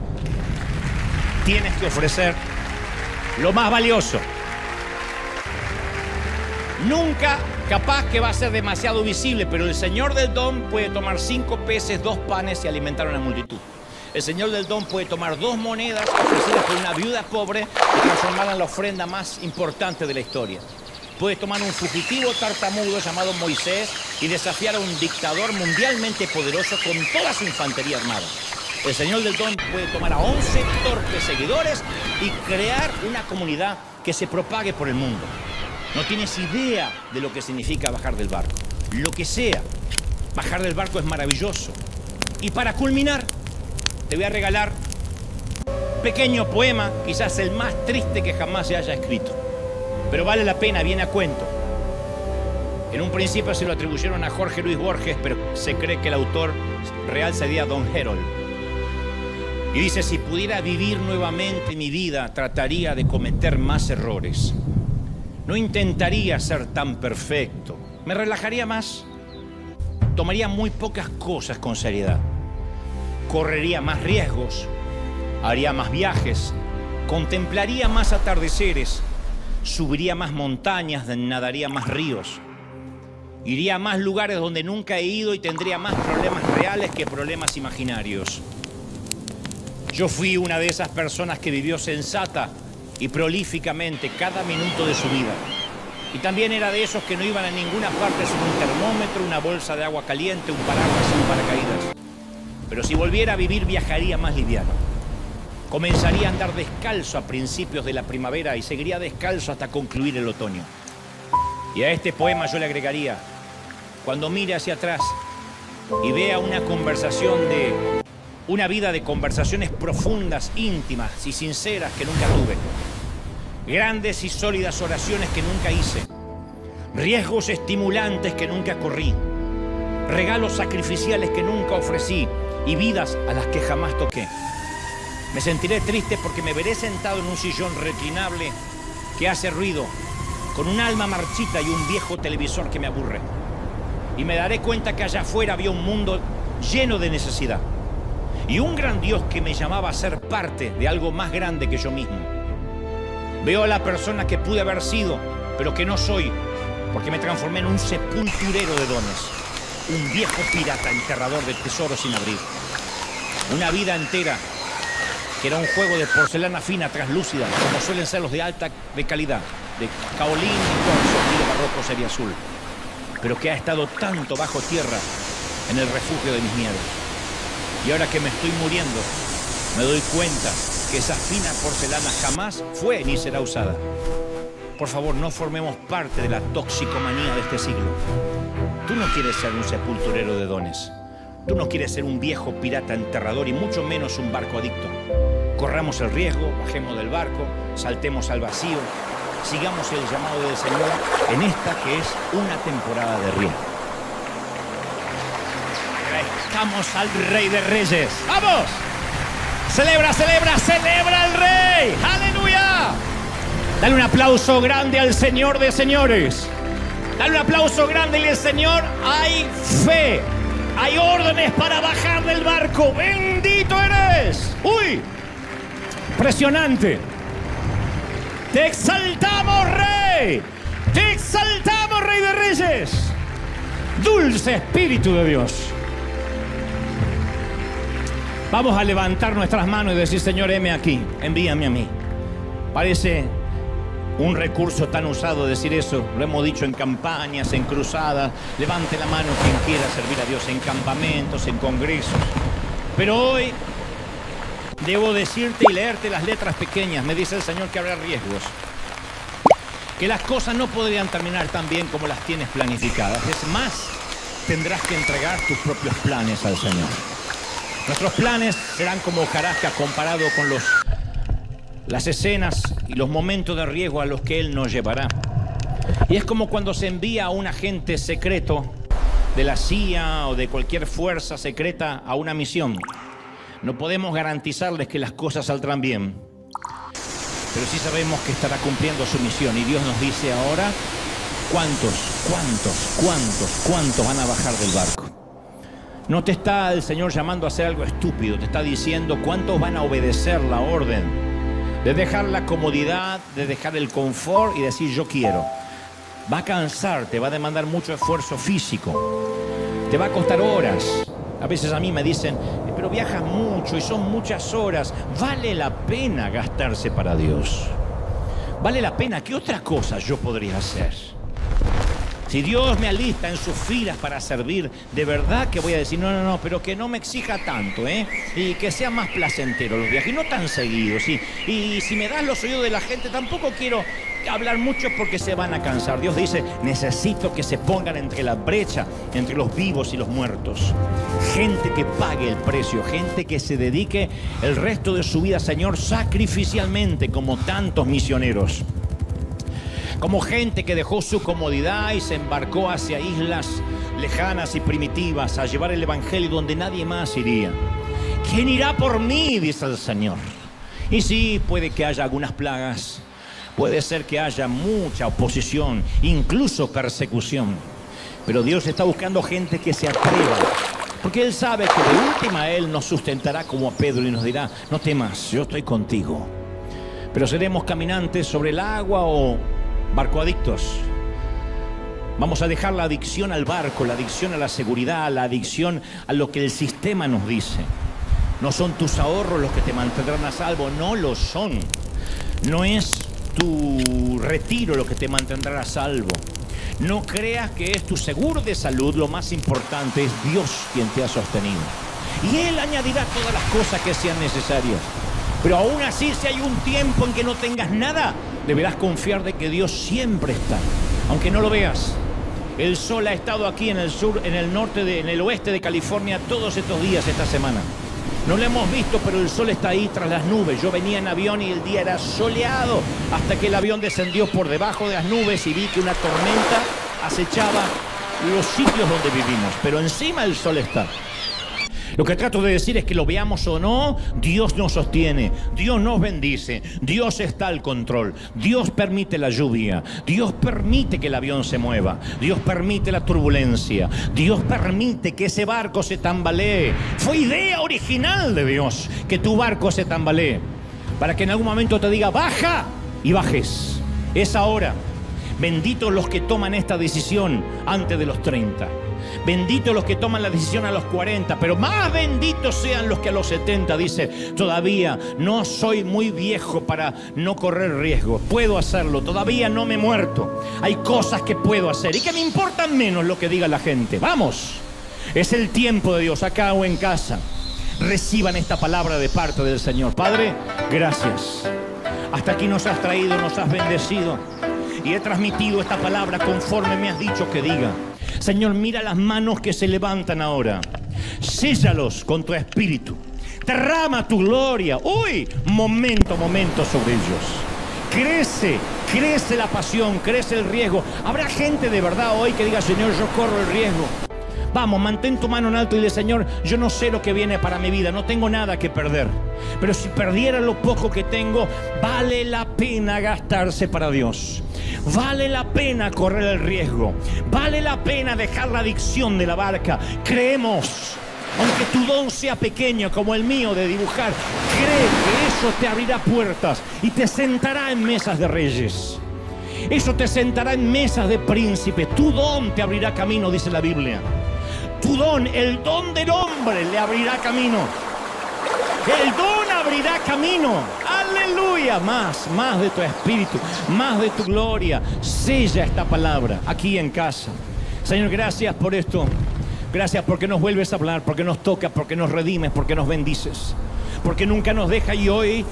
Tienes que ofrecer lo más valioso. Nunca, capaz que va a ser demasiado visible, pero el Señor del don puede tomar 5 peces, 2 panes y alimentar a una multitud. El Señor del don puede tomar 2 monedas ofrecidas por una viuda pobre y transformarla en la ofrenda más importante de la historia. Puede tomar un fugitivo tartamudo llamado Moisés y desafiar a un dictador mundialmente poderoso con toda su infantería armada. El Señor del don puede tomar a 11 torpes seguidores y crear una comunidad que se propague por el mundo. No tienes idea de lo que significa bajar del barco. Lo que sea, bajar del barco es maravilloso. Y para culminar, te voy a regalar pequeño poema, quizás el más triste que jamás se haya escrito, pero vale la pena, viene a cuento. En un principio se lo atribuyeron a Jorge Luis Borges, pero se cree que el autor real sería Don Herold. Y dice: si pudiera vivir nuevamente mi vida, trataría de cometer más errores. No intentaría ser tan perfecto. Me relajaría más. Tomaría muy pocas cosas con seriedad. Correría más riesgos. Haría más viajes. Contemplaría más atardeceres. Subiría más montañas, nadaría más ríos. Iría a más lugares donde nunca he ido y tendría más problemas reales que problemas imaginarios. Yo fui una de esas personas que vivió sensata y prolíficamente cada minuto de su vida. Y también era de esos que no iban a ninguna parte sin un termómetro, una bolsa de agua caliente, un paraguas y un paracaídas. Pero si volviera a vivir, viajaría más liviano. Comenzaría a andar descalzo a principios de la primavera y seguiría descalzo hasta concluir el otoño. Y a este poema yo le agregaría: cuando mire hacia atrás y vea una vida de conversaciones profundas, íntimas y sinceras que nunca tuve, grandes y sólidas oraciones que nunca hice, riesgos estimulantes que nunca corrí, regalos sacrificiales que nunca ofrecí y vidas a las que jamás toqué. Me sentiré triste porque me veré sentado en un sillón reclinable que hace ruido, con un alma marchita y un viejo televisor que me aburre. Y me daré cuenta que allá afuera había un mundo lleno de necesidad y un gran Dios que me llamaba a ser parte de algo más grande que yo mismo. Veo a la persona que pude haber sido, pero que no soy, porque me transformé en un sepulturero de dones, un viejo pirata enterrador de tesoros sin abrir. Una vida entera que era un juego de porcelana fina, translúcida, como suelen ser los de alta calidad, de caolín y corso, estilo barroco serie azul, pero que ha estado tanto bajo tierra en el refugio de mis miedos. Y ahora que me estoy muriendo, me doy cuenta que esa fina porcelana jamás fue ni será usada. Por favor, no formemos parte de la toxicomanía de este siglo. Tú no quieres ser un sepulturero de dones. Tú no quieres ser un viejo pirata enterrador y mucho menos un barco adicto. Corramos el riesgo, bajemos del barco, saltemos al vacío, sigamos el llamado del Señor en esta que es una temporada de riesgo. Agradezcamos al Rey de Reyes. ¡Vamos! ¡Celebra, celebra, celebra al Rey! ¡Aleluya! Dale un aplauso grande al Señor de señores. Dale un aplauso grande y al Señor. Hay fe. Hay órdenes para bajar del barco. ¡Bendito eres! ¡Uy! Impresionante. Te exaltamos, Rey. Te exaltamos, Rey de Reyes. Dulce Espíritu de Dios. Vamos a levantar nuestras manos y decir: Señor, heme aquí, envíame a mí. Parece un recurso tan usado decir eso. Lo hemos dicho en campañas, en cruzadas. Levante la mano quien quiera servir a Dios, en campamentos, en congresos. Pero hoy debo decirte y leerte las letras pequeñas. Me dice el Señor que habrá riesgos, que las cosas no podrían terminar tan bien como las tienes planificadas. Es más, tendrás que entregar tus propios planes al Señor. Nuestros planes serán como hojarasca comparado con las escenas y los momentos de riesgo a los que Él nos llevará. Y es como cuando se envía a un agente secreto de la CIA o de cualquier fuerza secreta a una misión. No podemos garantizarles que las cosas saldrán bien, pero sí sabemos que estará cumpliendo su misión. Y Dios nos dice ahora: ¿cuántos van a bajar del barco? No te está el Señor llamando a hacer algo estúpido. Te está diciendo: ¿cuántos van a obedecer la orden de dejar la comodidad, de dejar el confort y decir yo quiero? Va a cansarte, va a demandar mucho esfuerzo físico, te va a costar horas. A veces a mí me dicen: pero viajas mucho y son muchas horas. Vale la pena gastarse para Dios. Vale la pena. ¿Qué otras cosas yo podría hacer? Si Dios me alista en sus filas para servir, de verdad que voy a decir, no, pero que no me exija tanto, y que sea más placentero los viajes, y no tan seguidos, ¿sí? Y si me das los oídos de la gente, tampoco quiero hablar mucho porque se van a cansar. Dios dice, necesito que se pongan entre la brecha, entre los vivos y los muertos. Gente que pague el precio, gente que se dedique el resto de su vida, Señor, sacrificialmente, como tantos misioneros. Como gente que dejó su comodidad y se embarcó hacia islas lejanas y primitivas a llevar el evangelio donde nadie más iría. ¿Quién irá por mí?, dice el Señor. Y sí, puede que haya algunas plagas, puede ser que haya mucha oposición, incluso persecución. Pero Dios está buscando gente que se atreva, porque Él sabe que de última Él nos sustentará como a Pedro y nos dirá, no temas, yo estoy contigo. Pero seremos caminantes sobre el agua o barcoadictos. Vamos a dejar la adicción al barco, la adicción a la seguridad, la adicción a lo que el sistema nos dice. No son tus ahorros los que te mantendrán a salvo, no lo son. No es tu retiro lo que te mantendrá a salvo. No creas que es tu seguro de salud, lo más importante es Dios quien te ha sostenido. Y Él añadirá todas las cosas que sean necesarias. Pero aún así, si hay un tiempo en que no tengas nada, deberás confiar de que Dios siempre está, aunque no lo veas. El sol ha estado aquí en el sur, en el norte, en el oeste de California todos estos días, esta semana. No lo hemos visto, pero el sol está ahí tras las nubes. Yo venía en avión y el día era soleado hasta que el avión descendió por debajo de las nubes y vi que una tormenta acechaba los sitios donde vivimos. Pero encima el sol está. Lo que trato de decir es que lo veamos o no, Dios nos sostiene, Dios nos bendice, Dios está al control, Dios permite la lluvia, Dios permite que el avión se mueva, Dios permite la turbulencia, Dios permite que ese barco se tambalee. Fue idea original de Dios que tu barco se tambalee, para que en algún momento te diga, baja, y bajes. Es ahora. Benditos los que toman esta decisión antes de los 30. Benditos los que toman la decisión a los 40, pero más benditos sean los que a los 70 dice, todavía no soy muy viejo para no correr riesgo, puedo hacerlo, todavía no me he muerto, hay cosas que puedo hacer y que me importan menos lo que diga la gente. Vamos, es el tiempo de Dios, acá o en casa. Reciban esta palabra de parte del Señor. Padre, gracias. Hasta aquí nos has traído, nos has bendecido y he transmitido esta palabra conforme me has dicho que diga. Señor, mira las manos que se levantan ahora. Séllalos con tu espíritu. Derrama tu gloria. Uy, momento sobre ellos. Crece la pasión, crece el riesgo. Habrá gente de verdad hoy que diga, Señor, yo corro el riesgo. Vamos, mantén tu mano en alto y dile, Señor, yo no sé lo que viene para mi vida, no tengo nada que perder. Pero si perdiera lo poco que tengo, vale la pena gastarse para Dios. Vale la pena correr el riesgo. Vale la pena dejar la adicción de la barca. Creemos, aunque tu don sea pequeño como el mío de dibujar, cree que eso te abrirá puertas y te sentará en mesas de reyes. Eso te sentará en mesas de príncipes. Tu don te abrirá camino, dice la Biblia. Tu don, el don del hombre, le abrirá camino. El don abrirá camino. Aleluya. Más de tu espíritu, más de tu gloria. Sella esta palabra aquí en casa. Señor, gracias por esto. Gracias porque nos vuelves a hablar, porque nos tocas, porque nos redimes, porque nos bendices. Porque nunca nos deja y hoy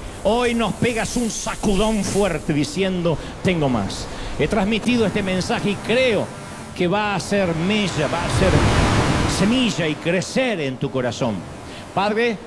nos pegas un sacudón fuerte diciendo, tengo más. He transmitido este mensaje y creo que va a ser mella, va a ser semilla y crecer en tu corazón. Padre,